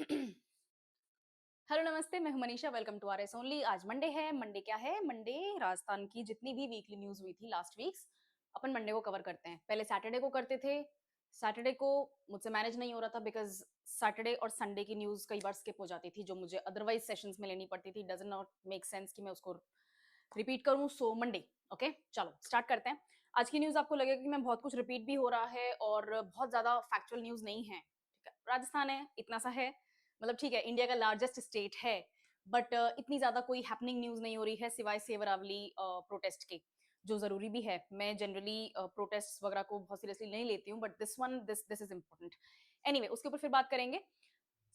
Hello नमस्ते, मैं हूं Manisha. Welcome to RS only. आज मंडे है। मंडे क्या है? मंडे राजस्थान की जितनी भी वीकली न्यूज हुई थी लास्ट वीक्स, अपन मंडे को कवर करते हैं। पहले सैटरडे को करते थे। सैटरडे को मुझसे मैनेज नहीं हो रहा था बिकॉज सैटरडे और संडे की न्यूज कई बार स्किप हो जाती थी जो मुझे अदरवाइज सेशंस में लेनी पड़ती थी। डजंट नॉट मेक सेंस कि मैं उसको रिपीट करूं। सो मंडे ओके, चलो स्टार्ट करते हैं। आज की न्यूज आपको लगेगा कि मैं बहुत कुछ रिपीट भी हो रहा है और बहुत ज्यादा फैक्चुअल न्यूज नहीं है। ठीक है, राजस्थान है, इतना सा है। मतलब ठीक है, इंडिया का लार्जेस्ट स्टेट है, बट इतनी ज्यादा कोई हैपनिंग न्यूज नहीं हो रही है सिवाय सेवरावली प्रोटेस्ट के, जो जरूरी भी है। मैं जनरली प्रोटेस्ट वगैरह को बहुत सीरियसली नहीं लेती हूँ, but this one this is important. Anyway, उसके ऊपर फिर बात करेंगे।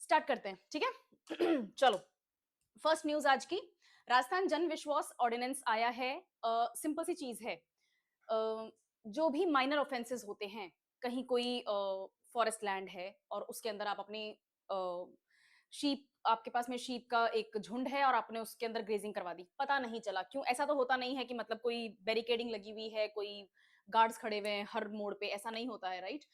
स्टार्ट करते हैं, ठीक है। चलो, फर्स्ट न्यूज आज की। राजस्थान जन विश्वास ऑर्डिनेंस आया है। सिंपल सी चीज है। जो भी माइनर ऑफेंसेस होते हैं, कहीं कोई फॉरेस्ट लैंड है और उसके अंदर आप अपने शीप, आपके पास में शीप का एक झुंड है और आपने उसके अंदर ग्रेजिंग करवा दी, पता नहीं चला क्यों। ऐसा तो होता नहीं है कि मतलब कोई बैरिकेडिंग लगी हुई है, कोई गार्ड्स खड़े हुए हैं हर मोड़ पे, ऐसा नहीं होता है, राइट?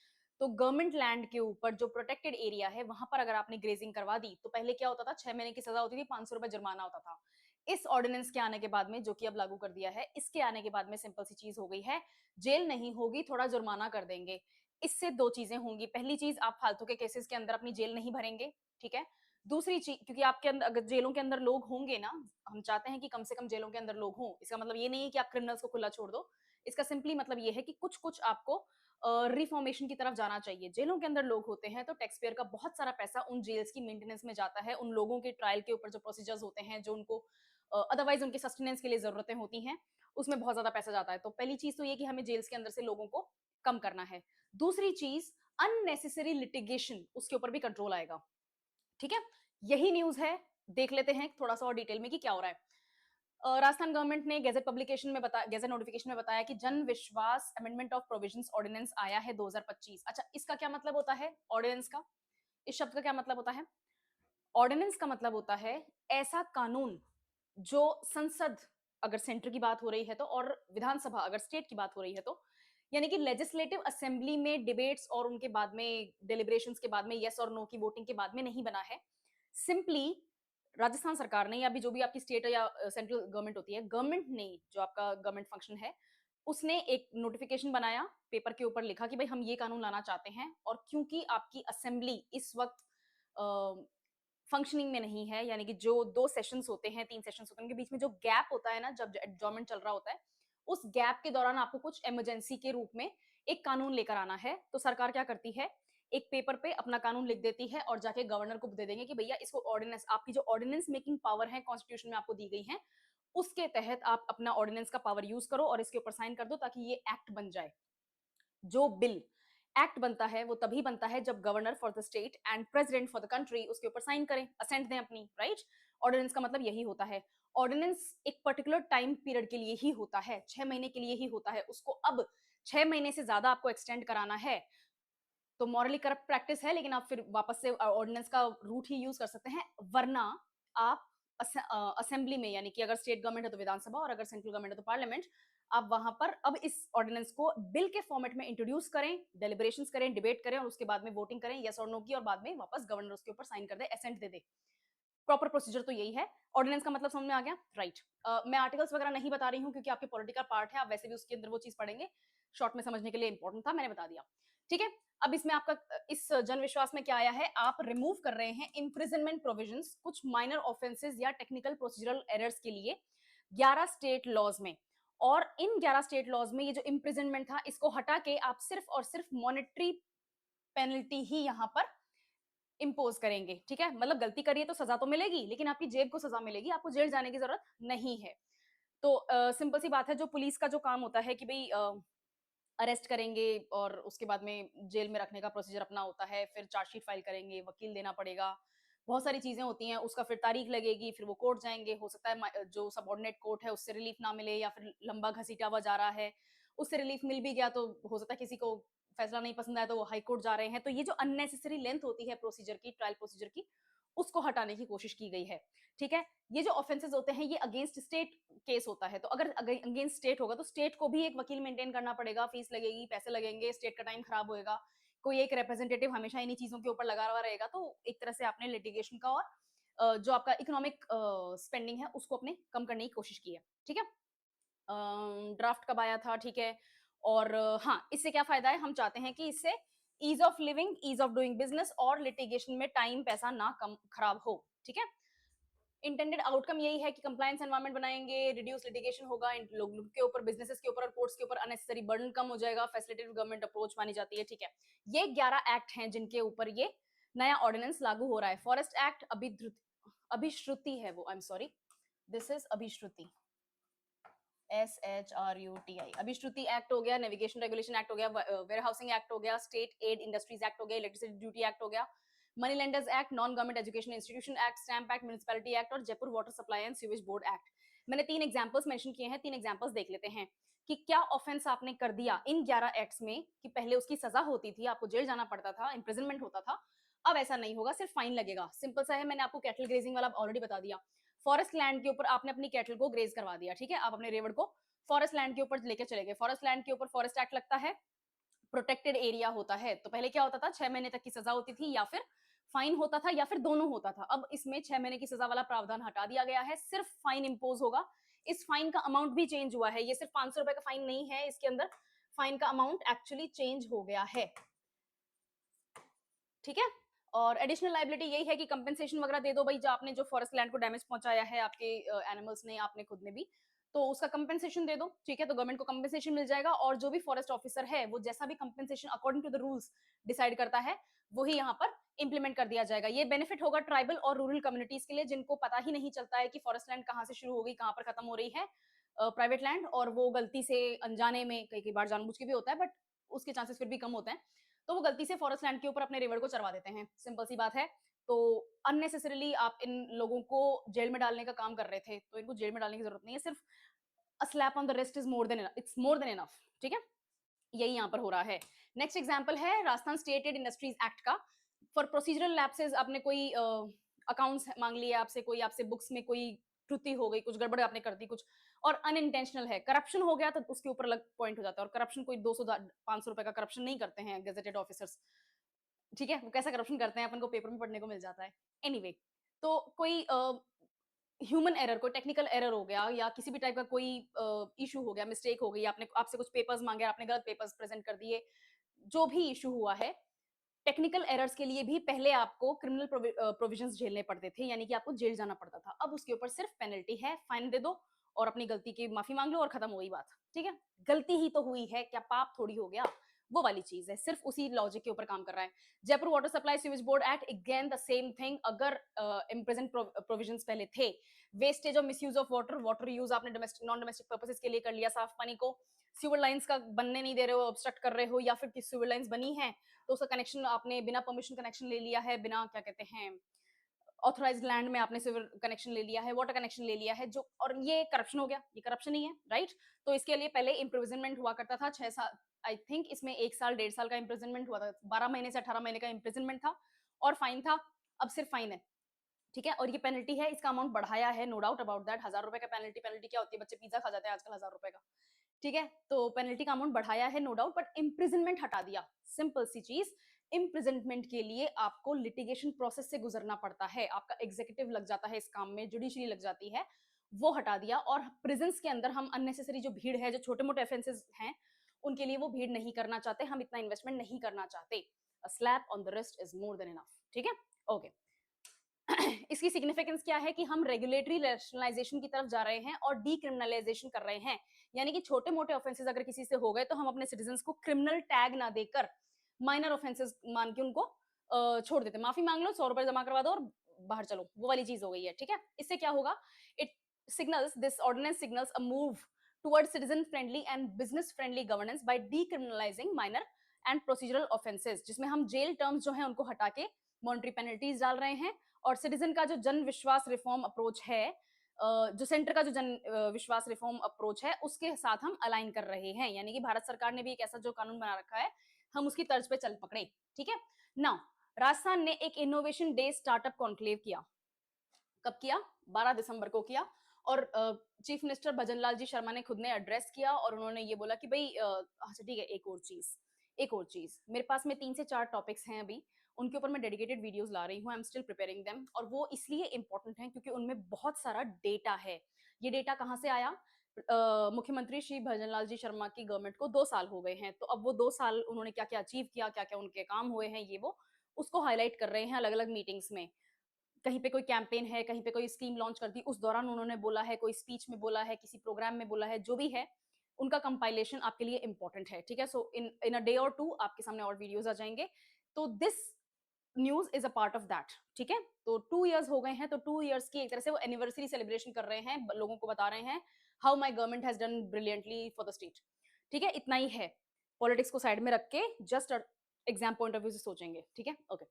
तो गवर्नमेंट लैंड के ऊपर जो प्रोटेक्टेड एरिया है वहां पर अगर आपने ग्रेजिंग करवा दी तो पहले क्या होता था, 6 महीने की सजा होती थी, 500 रुपए जुर्माना होता था। इस ऑर्डिनेंस के आने के बाद में, जो कि अब लागू कर दिया है, इसके आने के बाद में सिंपल सी चीज हो गई है, जेल नहीं होगी, थोड़ा जुर्माना कर देंगे। इससे दो चीजें होंगी। पहली चीज, आप फालतू के केसेस के अंदर अपनी जेल नहीं भरेंगे, ठीक है। दूसरी चीज, क्योंकि आपके अंदर अगर जेलों के अंदर लोग होंगे ना, हम चाहते हैं कि कम से कम जेलों के अंदर लोग हों। इसका मतलब ये नहीं है कि आप क्रिमिनल्स को खुला छोड़ दो। इसका सिंपली मतलब ये है कि कुछ कुछ आपको रिफॉर्मेशन की तरफ जाना चाहिए। जेलों के अंदर लोग होते हैं तो टैक्स पेयर का बहुत सारा पैसा उन जेल्स की मेंटेनेंस में जाता है, उन लोगों के ट्रायल के ऊपर जो प्रोसीजर्स होते हैं, जो उनको अदरवाइज उनके सस्टेनेंस के लिए जरूरतें होती हैं, उसमें बहुत ज्यादा पैसा जाता है। तो पहली चीज तो ये कि हमें जेल्स के अंदर से लोगों को कम करना है। दूसरी चीज, अननेसेसरी लिटिगेशन, उसके ऊपर भी कंट्रोल आएगा, ठीक है। यही न्यूज है। देख लेते हैं थोड़ा सा और डिटेल में कि क्या हो रहा है। राजस्थान गवर्नमेंट ने गेजेट पब्लिकेशन में बताया, गेजेट नोटिफिकेशन में बताया कि जन विश्वास अमेंडमेंट ऑफ प्रोविजंस ऑर्डिनेंस आया है 2025। अच्छा, इसका क्या मतलब होता है ऑर्डिनेंस का? इस शब्द का क्या मतलब होता है? ऑर्डिनेंस का मतलब होता है ऐसा कानून जो संसद, अगर सेंटर की बात हो रही है तो, और विधानसभा अगर स्टेट की बात हो रही है तो, यानी कि लेजिस्लेटिव असेंबली में डिबेट्स और उनके बाद में डिलिब्रेशंस के बाद में यस और नो की वोटिंग के बाद में नहीं बना है। सिंपली राजस्थान सरकार ने, या भी जो भी आपकी स्टेट या सेंट्रल गवर्नमेंट होती है, गवर्नमेंट ने, जो आपका गवर्नमेंट फंक्शन है, उसने एक नोटिफिकेशन बनाया, पेपर के ऊपर लिखा कि भाई हम ये कानून लाना चाहते हैं, और क्योंकि आपकी असेंबली इस वक्त फंक्शनिंग में नहीं है, यानी कि जो 2 सेशंस होते हैं, 3 सेशंस होते हैं, उनके बीच में जो गैप होता है ना, जब एडजॉर्नमेंट चल रहा होता है, उस गैप के दौरान आपको कुछ इमरजेंसी के रूप में एक कानून लेकर आना है। तो सरकार क्या करती है, एक पेपर पे अपना कानून लिख देती है और जाके गवर्नर को दे देंगे कि भैया इसको ऑर्डिनेंस, आपकी जो ऑर्डिनेंस मेकिंग पावर है कॉन्स्टिट्यूशन में आपको दी गई है, उसके तहत आप अपना ऑर्डिनेंस का पावर यूज करो और इसके ऊपर साइन कर दो ताकि ये एक्ट बन जाए। जो बिल एक्ट बनता है वो तभी बनता है जब governor for the state and president for the country उसके ऊपर साइन करें, असेंट दें अपनी, राइट? ऑर्डिनेंस का मतलब यही होता है। ऑर्डिनेंस एक पर्टिकुलर टाइम पीरियड के लिए ही होता है, 6 महीने के लिए ही होता है। उसको अब 6 महीने से ज्यादा आपको एक्सटेंड कराना है तो मॉरली करप्ट प्रैक्टिस है, लेकिन आप फिर वापस से ऑर्डिनेंस का रूट ही यूज कर सकते हैं। वरना आप असेंबली में, यानी कि अगर स्टेट गवर्नमेंट है तो विधानसभा और अगर सेंट्रल गवर्नमेंट है तो पार्लियामेंट, आप वहां पर अब इस ऑर्डिनेंस को बिल के फॉर्मेट में इंट्रोड्यूस करें, डेलिब्रेशंस करें, डिबेट करें और उसके बाद में वोटिंग करें यस और नो की, और बाद में वापस गवर्नर उसके ऊपर साइन कर दे, एसेंट दे दे। प्रॉपर प्रोसीजर तो यही है। ऑर्डिनेंस का मतलब समझ में आ गया, राइट? मैं आर्टिकल्स वगैरह नहीं बता रही हूँ क्योंकि आपके पॉलिटिकल पार्ट है, आप वैसे भी उसके अंदर वो चीज पढ़ेंगे, शॉर्ट में समझने के लिए इंपॉर्टेंट था, मैंने बता दिया, ठीक है। अब इसमें आपका इस जन विश्वास में क्या आया है, आप रिमूव कर रहे हैं इम्प्रिजनमेंट प्रोविजंस कुछ माइनर ऑफेंसेस या टेक्निकल प्रोसीजरल एरर्स के लिए 11 स्टेट लॉज में। और इन 11 स्टेट लॉज में ये जो इम्प्रिजनमेंट था, इसको हटा के आप सिर्फ और सिर्फ मॉनेटरी पेनल्टी ही यहां पर इंपोज करेंगे, ठीक है। मतलब गलती करिए तो सजा तो मिलेगी, लेकिन आपकी जेब को सजा मिलेगी, आपको जेल जाने की जरूरत नहीं है। तो सिंपल सी बात है, जो पुलिस का जो काम होता है कि भाई अरेस्ट करेंगे और उसके बाद में जेल में रखने का प्रोसीजर अपना होता है, फिर चार्जशीट फाइल करेंगे, वकील देना पड़ेगा, बहुत सारी चीजें होती हैं, उसका फिर तारीख लगेगी, फिर वो कोर्ट जाएंगे, हो सकता है जो सबऑर्डिनेट कोर्ट है उससे रिलीफ ना मिले, या फिर लंबा घसीटा हुआ जा रहा है, उससे रिलीफ मिल भी गया तो हो सकता है किसी को फैसला नहीं पसंद आया तो वो हाई कोर्ट जा रहे हैं। तो ये जो अननेसेसरी लेंथ होती है प्रोसीजर की, ट्रायल प्रोसीजर की, उसको हटाने की कोशिश की गई है, ठीक है। ये जो ऑफेंसेस होते हैं ये अगेंस्ट स्टेट केस होता है, तो अगर अगेंस्ट स्टेट होगा तो स्टेट को भी एक वकील मेंटेन करना पड़ेगा, फीस लगेगी, पैसे लगेंगे, स्टेट का टाइम खराब होएगा। कोई एक रिप्रेजेंटेटिव हमेशा इन्हीं चीजों के ऊपर लगा हुआ रहेगा, तो एक तरह से आपने लिटिगेशन का और जो आपका इकोनॉमिक स्पेंडिंग है उसको आपने कम करने की कोशिश की है, ठीक है। ड्राफ्ट कब आया था, ठीक है। और हाँ, इससे क्या फायदा है, हम चाहते हैं कि इससे ease of living, ease of doing business और लिटिगेशन में टाइम पैसा ना कम खराब हो, ठीक है। इंटेंडेड आउटकम यही है कि कंप्लायंस एनवायरनमेंट बनाएंगे, रिड्यूस लिटिगेशन होगा इन लोगों के ऊपर, बिजनेसेस के ऊपर और कोर्ट्स के ऊपर अननेसेसरी बर्डन कम हो जाएगा, फैसिलिटेटिव गवर्नमेंट अप्रोच मानी जाती है, ठीक है। ये 11 एक्ट हैं जिनके ऊपर ये नया ऑर्डिनेंस लागू हो रहा है। फॉरेस्ट एक्ट अभिश्रुति है वो, I am sorry, this is Abhishruti, SHRUTI, Abhishruti act हो गया, नेविगेशन रेगुलेशन एक्ट हो गया, वेयर हाउसिंग एक्ट हो गया, स्टेट एड इंडस्ट्रीज एक्ट हो गया, इलेक्ट्रिसिटी ड्यूटी एक्ट हो गया, money lenders act, non government education institution act, stamp act, municipality act और Jaipur water supply and sewage board act. मैंने 3 एग्जांपल्स मेंशन किए हैं, 3 एग्जांपल्स देख लेते हैं कि क्या ऑफेंस आपने कर दिया इन 11 एक्ट्स में, कि पहले उसकी सजा होती थी, आपको जेल जाना पड़ता था, इंप्रिजनमेंट होता था, अब ऐसा नहीं होगा, सिर्फ फाइन लगेगा। सिंपल सा है, मैंने आपको कैटल ग्रेजिंग वाला ऑलरेडी बता दिया। फॉरेस्ट लैंड के ऊपर आपने अपनी कैटल को ग्रेज करवा दिया, ठीक है, आप अपने रेवड़ को फॉरेस्ट लैंड के ऊपर लेके चले गए, फॉरेस्ट लैंड के ऊपर फॉरेस्ट एक्ट लगता है, प्रोटेक्टेड एरिया होता है, तो पहले क्या होता था, 6 महीने तक की सजा होती थी, या फिर फाइन होता था, या फिर दोनों होता था। अब इसमें 6 महीने की सजा वाला प्रावधान हटा दिया गया है, सिर्फ फाइन इंपोज होगा। इस फाइन का अमाउंट भी चेंज हुआ है, ये सिर्फ 500 रुपए का फाइन नहीं है, इसके अंदर फाइन का अमाउंट एक्चुअली चेंज हो गया है, ठीक है। और एडिशनल लाइबिलिटी यही है कि कंपेंसेशन वगैरह दे दो भाई, जो आपने जो फॉरेस्ट लैंड को डैमेज पहुंचाया है, आपके एनिमल्स ने, आपने खुद ने भी, तो उसका कंपेंसेशन दे दो, ठीक है, तो गवर्नमेंट को कंपेंसेशन मिल जाएगा। और जो भी फॉरेस्ट ऑफिसर है वो जैसा भी compensation according to the rules decide करता है, वही यहाँ पर इंप्लीमेंट कर दिया जाएगा। ये बेनिफिट होगा ट्राइबल और रूरल कम्युनिटीज के लिए, जिनको पता ही नहीं चलता है कि फॉरेस्ट लैंड कहाँ से शुरू हो गई, कहाँ पर खत्म हो रही है प्राइवेट लैंड, और वो गलती से अनजाने में, कई कई बार जानबूझ के भी होता है, बट उसके चांसेस फिर भी कम होते हैं, तो वो गलती से फॉरेस्ट लैंड के ऊपर अपने रिवर को चरवा देते हैं, सिंपल सी बात है। तो अननेसेसरीली आप इन लोगों को जेल में डालने का काम कर रहे थे, तो इनको जेल में डालने की जरूरत नहीं है, सिर्फ a slap on the wrist is more than it's more than enough, ठीक है। यही यहाँ पर हो रहा है। नेक्स्ट एग्जाम्पल है Rajasthan state aid industries act का। फॉर प्रोसीजरल लैप्सेस, आपने कोई अकाउंट्स मांग लिया आपसे, कोई आपसे बुक्स में कोई त्रुटि हो गई, कुछ गड़बड़ आपने कर दी कुछ, और अनइंटेंशनल है, करप्शन हो गया, तो उसके ऊपर अलग पॉइंट हो जाता है। और करप्शन कोई 200-500 रुपए का करप्शन नहीं करते हैं गेजेटेड ऑफिसर्स, ठीक है, वो कैसा करप्शन करते हैं अपन को पेपर में पढ़ने को मिल जाता है। एनीवे anyway, तो कोई ह्यूमन एरर, कोई टेक्निकल एरर हो गया, या किसी भी टाइप का कोई इशू हो गया, मिस्टेक हो गई, आपने आपसे कुछ पेपर्स मांगे, आपने गलत पेपर्स प्रेजेंट कर दिए, जो भी इशू हुआ है, टेक्निकल एरर्स के लिए भी पहले आपको क्रिमिनल प्रोविजंस झेलने पड़ते थे, यानी कि आपको जेल जाना पड़ता था। अब उसके ऊपर सिर्फ पेनल्टी है, फाइन दे दो और अपनी गलती की माफी मांग लो और खत्म हो गई बात, ठीक है। गलती ही तो हुई है, क्या पाप थोड़ी हो गया, वो वाली चीज है, सिर्फ उसी लॉजिक के ऊपर काम कर रहा है। Jaipur water supply sewage board act, again the same thing. अगर इम्प्रेजेंट प्रोविजंस पहले थे, वेस्टेज और misuse of water, water use आपने डोमेस्टिक नॉन डोमेस्टिक पर्पसेस के लिए कर लिया, साफ पानी को सीवर लाइंस का बनने नहीं दे रहे हो, ऑब्स्ट्रक्ट कर रहे हो, या फिर सीवर लाइंस बनी है तो उसका कनेक्शन आपने बिना परमिशन कनेक्शन ले लिया है, बिना क्या कहते हैं ऑथराइज्ड लैंड में आपने सिविल कनेक्शन ले लिया है, वाटर कनेक्शन ले लिया है, जो, और ये करप्शन हो गया, ये करप्शन ही है, राइट। तो इसके लिए पहले इम्प्रिजनमेंट हुआ करता था 6 साल, आई थिंक इसमें 1 साल 1.5 साल का इम्प्रिजनमेंट हुआ था, 12 महीने से 18 महीने का इम्प्रिजनमेंट था, और फाइन था। अब सिर्फ फाइन है, ठीक है। और ये पेनल्टी है, इसका अमाउंट बढ़ाया है, नो डाउट अबाउट दैट। 1000 रुपए का पेनल्टी, पेनल्टी क्या होती है, बच्चे पिज्जा खा जाते हैं आजकल 1000 रुपए का, ठीक है। तो पेनल्टी का अमाउंट बढ़ाया है, नो डाउट, बट इम्प्रिजनमेंट हटा दिया। सिंपल सी चीज, इम्प्रिजनमेंट के लिए आपको लिटिगेशन प्रोसेस से गुजरना पड़ता है, आपका एग्जीक्यूटिव लग जाता है इस काम में, जुडिशरी लग जाती है, वो हटा दिया। और प्रिजन्स के अंदर हम अननेसेसरी जो भीड़ है, जो छोटे मोटे ऑफेंसेस हैं, उनके लिए वो भीड़ नहीं करना चाहते, हम इतना इन्वेस्टमेंट नहीं करना चाहते। A slap on the wrist is more than enough, ठीक है, ओके। इसकी सिग्निफिकेंस क्या है कि हम रेगुलेटरी रैशनलाइजेशन की तरफ जा रहे हैं और डीक्रिमिनलाइजेशन कर रहे हैं, यानी कि छोटे मोटे ऑफेंसेस अगर किसी से हो गए तो हम अपने सिटीजन्स को क्रिमिनल टैग ना देकर माइनर ऑफेंसेस मान के उनको छोड़ देते, माफी मांग लो, 100 रुपए जमा करवा दो और बाहर चलो, वो वाली चीज हो गई है, ठीक है। इससे क्या होगा, it signals, this ordinance signals a move towards citizen friendly and business friendly governance by decriminalising minor and procedural offences, जिसमें हम जेल टर्म्स जो है उनको हटा के मॉनिटरी पेनल्टीज डाल रहे हैं। और सिटीजन का जो जन विश्वास रिफॉर्म अप्रोच है, जो सेंटर का जो जन विश्वास रिफॉर्म अप्रोच है, उसके साथ हम अलाइन कर रहे हैं, यानी कि भारत सरकार ने भी एक ऐसा जो कानून बना रखा है, हम उसकी तर्ज पे चल पकड़े, ठीक है। नाउ राजस्थान ने एक इनोवेशन डे स्टार्टअप कॉन्क्लेव किया, कब किया, 12 दिसंबर को किया। और चीफ मिनिस्टर भजन लाल जी शर्मा ने खुद ने एड्रेस किया, और उन्होंने ये बोला कि भाई अच्छा ठीक है, एक और चीज, एक और चीज, मेरे पास में 3 से 4 टॉपिक्स हैं अभी, उनके ऊपर मैं डेडिकेटेड वीडियोस ला रही हूँ, I am still preparing them, और वो इसलिए इंपॉर्टेंट हैं क्योंकि उनमें बहुत सारा डेटा है। ये डेटा कहाँ से आया? मुख्यमंत्री श्री भजनलाल जी शर्मा की गवर्नमेंट को 2 साल हो गए हैं, तो अब वो 2 साल उन्होंने क्या क्या अचीव किया, क्या क्या उनके काम हुए हैं, ये वो उसको हाईलाइट कर रहे हैं अलग अलग मीटिंग्स में। कहीं पे कोई कैंपेन है, कहीं पे कोई स्कीम लॉन्च कर दी, उस दौरान उन्होंने बोला है, कोई स्पीच में बोला है, किसी प्रोग्राम में बोला है, जो भी है उनका कंपाइलेशन आपके लिए इंपॉर्टेंट है। ठीक है, सो इन इन अ डे और टू आपके सामने और वीडियोस आ जाएंगे। तो this news is a part of that. ठीक है, तो 2 इयर्स हो गए हैं, तो 2 इयर्स की एक तरह से वो एनिवर्सरी सेलिब्रेशन कर रहे हैं, लोगों को बता रहे हैं how my government has done brilliantly for the state. ठीक है, इतना ही है, पॉलिटिक्स को साइड में रख के just exam point of view से सोचेंगे। ठीक है, ओके।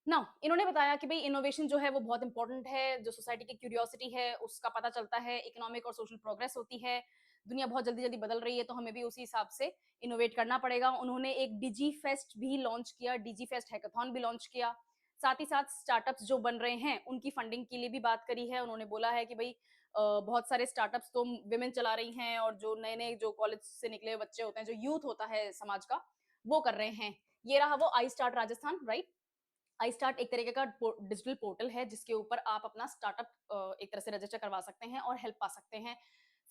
नाउ इन्होंने बताया कि भाई इनोवेशन जो है वो बहुत इंपॉर्टेंट है, जो सोसाइटी की क्यूरियोसिटी है उसका पता चलता है, इकोनॉमिक और सोशल प्रोग्रेस होती है, दुनिया बहुत जल्दी जल्दी बदल रही है, तो हमें भी उसी हिसाब से इनोवेट करना पड़ेगा। उन्होंने एक डिजी फेस्ट भी लॉन्च किया, डिजी फेस्ट हैकाथॉन भी लॉन्च किया, साथ ही साथ स्टार्टअप्स जो बन रहे हैं उनकी फंडिंग के लिए भी बात करी है। उन्होंने बोला है कि भाई बहुत सारे स्टार्टअप्स तो विमेन चला रही हैं, और जो नए नए जो कॉलेज से निकले बच्चे होते हैं, जो यूथ होता है समाज का, वो कर रहे हैं। ये रहा वो I start Rajasthan, right. I start एक तरीके का डिजिटल पोर्टल है जिसके ऊपर आप अपना स्टार्टअप एक तरह से रजिस्टर करवा सकते हैं और हेल्प पा सकते हैं।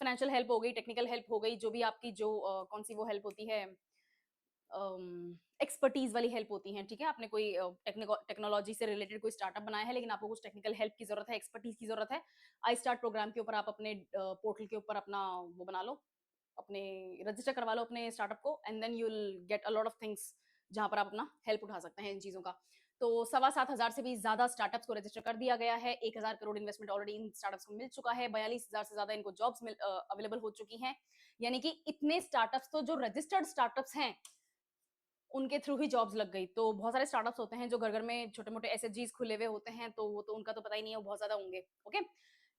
फाइनेंशियल हेल्प हो गई, टेक्निकल हेल्प हो गई, जो भी आपकी जो कौन सी वो हेल्प होती है, एक्सपर्टीज वाली हेल्प होती है। ठीक है, आपने कोई टेक्नोलॉजी से रिलेटेड कोई स्टार्टअप बनाया है, लेकिन आपको कुछ टेक्निकल हेल्प की जरूरत है, एक्सपर्टीज की जरूरत है, आई स्टार्ट प्रोग्राम के ऊपर आप अपने पोर्टल के ऊपर अपना वो बना लो, अपने रजिस्टर करवा लो अपने स्टार्टअप को, and then you will get a lot of things जहां पर आप अपना हेल्प उठा सकते हैं इन चीजों का। तो 7,500 से भी ज्यादा स्टार्टअप्स को रजिस्टर कर दिया गया है, 1,000 crore investment already in startups को मिल चुका है, 42,000 से ज्यादा इनको जॉब्स अवेलेबल हो चुकी हैं। यानी कि इतने स्टार्टअप्स, तो जो रजिस्टर्ड स्टार्टअप्स हैं उनके थ्रू ही जॉब्स लग गई। तो बहुत सारे स्टार्टअप्स होते हैं जो घर घर में छोटे मोटे एसएचजीज खुले हुए होते हैं, तो वो तो उनका तो पता ही नहीं है, वो बहुत ज्यादा होंगे। ओके,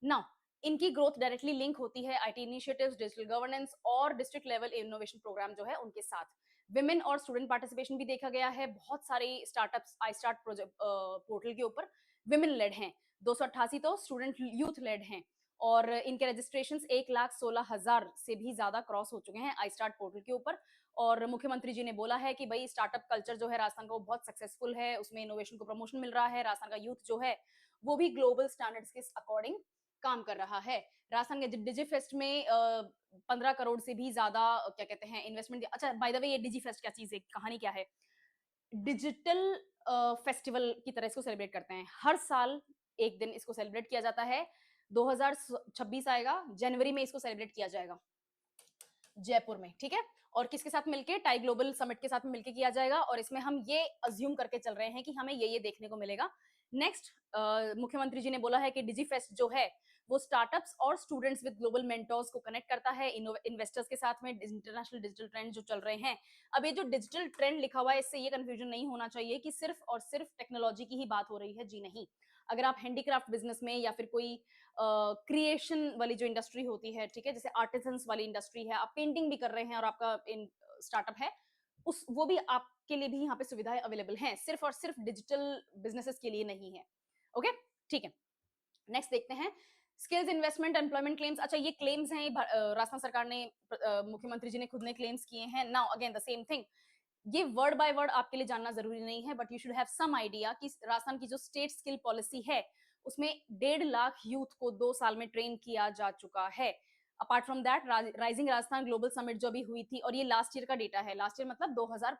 नाउ इनकी ग्रोथ डायरेक्टली लिंक होती है आईटी इनिशिएटिव्स, डिजिटल गवर्नेंस और डिस्ट्रिक्ट लेवल इनोवेशन प्रोग्राम जो है उनके साथ। विमेन और स्टूडेंट पार्टिसिपेशन भी देखा गया है, बहुत सारे startups I start project portal के ऊपर विमेन लेड हैं, 288 तो स्टूडेंट यूथ लेड हैं, और इनके रजिस्ट्रेशन 1,16,000 से भी ज्यादा क्रॉस हो चुके हैं आई स्टार्ट पोर्टल के ऊपर। और मुख्यमंत्री जी ने बोला है कि भाई स्टार्टअप कल्चर जो है राजस्थान का वो बहुत सक्सेसफुल है, उसमें इनोवेशन को प्रमोशन मिल रहा है, राजस्थान का यूथ जो है वो भी ग्लोबल स्टैंडर्ड्स के अकॉर्डिंग काम कर रहा है। राजस्थान के डिजी फेस्ट में 15 करोड़ से भी ज्यादा क्या कहते हैं इन्वेस्टमेंट। अच्छा, बाय द वे, ये डिजी फेस्ट क्या चीज है, कहानी क्या है? डिजिटल फेस्टिवल की तरह इसको सेलिब्रेट करते हैं, हर साल एक दिन इसको सेलिब्रेट किया जाता है। 2026 आएगा, जनवरी में इसको सेलिब्रेट किया जाएगा जयपुर में। ठीक है, और किसके साथ मिलके? टाई ग्लोबल समिट के साथ मिलके किया जाएगा, और इसमें हम ये अज्यूम करके चल रहे हैं कि हमें ये देखने को मिलेगा। नेक्स्ट, मुख्यमंत्री जी ने बोला है कि डिजी फेस्ट जो है वो स्टार्टअप्स और स्टूडेंट्स विद ग्लोबल मेंटर्स को कनेक्ट करता है इन्वेस्टर्स के साथ में, इंटरनेशनल डिजिटल ट्रेंड जो चल रहे हैं। अब ये जो डिजिटल ट्रेंड लिखा हुआ है, इससे ये कंफ्यूजन नहीं होना चाहिए कि सिर्फ और सिर्फ टेक्नोलॉजी की ही बात हो रही है, जी नहीं। अगर आप हैंडीक्राफ्ट बिजनेस में या फिर कोई क्रिएशन वाली जो इंडस्ट्री होती है, ठीक है, जैसे आर्टिसंस वाली इंडस्ट्री है, आप पेंटिंग भी कर रहे हैं और आपका स्टार्टअप है, उस वो भी आपके लिए भी यहाँ पे सुविधाएं अवेलेबल हैं, सिर्फ और सिर्फ डिजिटल बिजनेसेस के लिए नहीं है। ओके, ठीक है, नेक्स्ट देखते हैं स्किल्स इन्वेस्टमेंट एम्प्लॉयमेंट क्लेम्स। अच्छा, ये क्लेम्स हैं, राजस्थान सरकार ने, मुख्यमंत्री जी ने खुद ने क्लेम्स किए हैं। Now again the same thing, ये वर्ड बाय वर्ड आपके लिए जानना जरूरी नहीं है, but you should have some idea कि राजस्थान की जो स्टेट स्किल पॉलिसी है उसमें 1.5 लाख यूथ को 2 साल में ट्रेन किया जा चुका है। Apart from that, rising Rajasthan global summit जो अभी हुई थी, और ये लास्ट ईयर का डेटा है, लास्ट ईयर मतलब 2000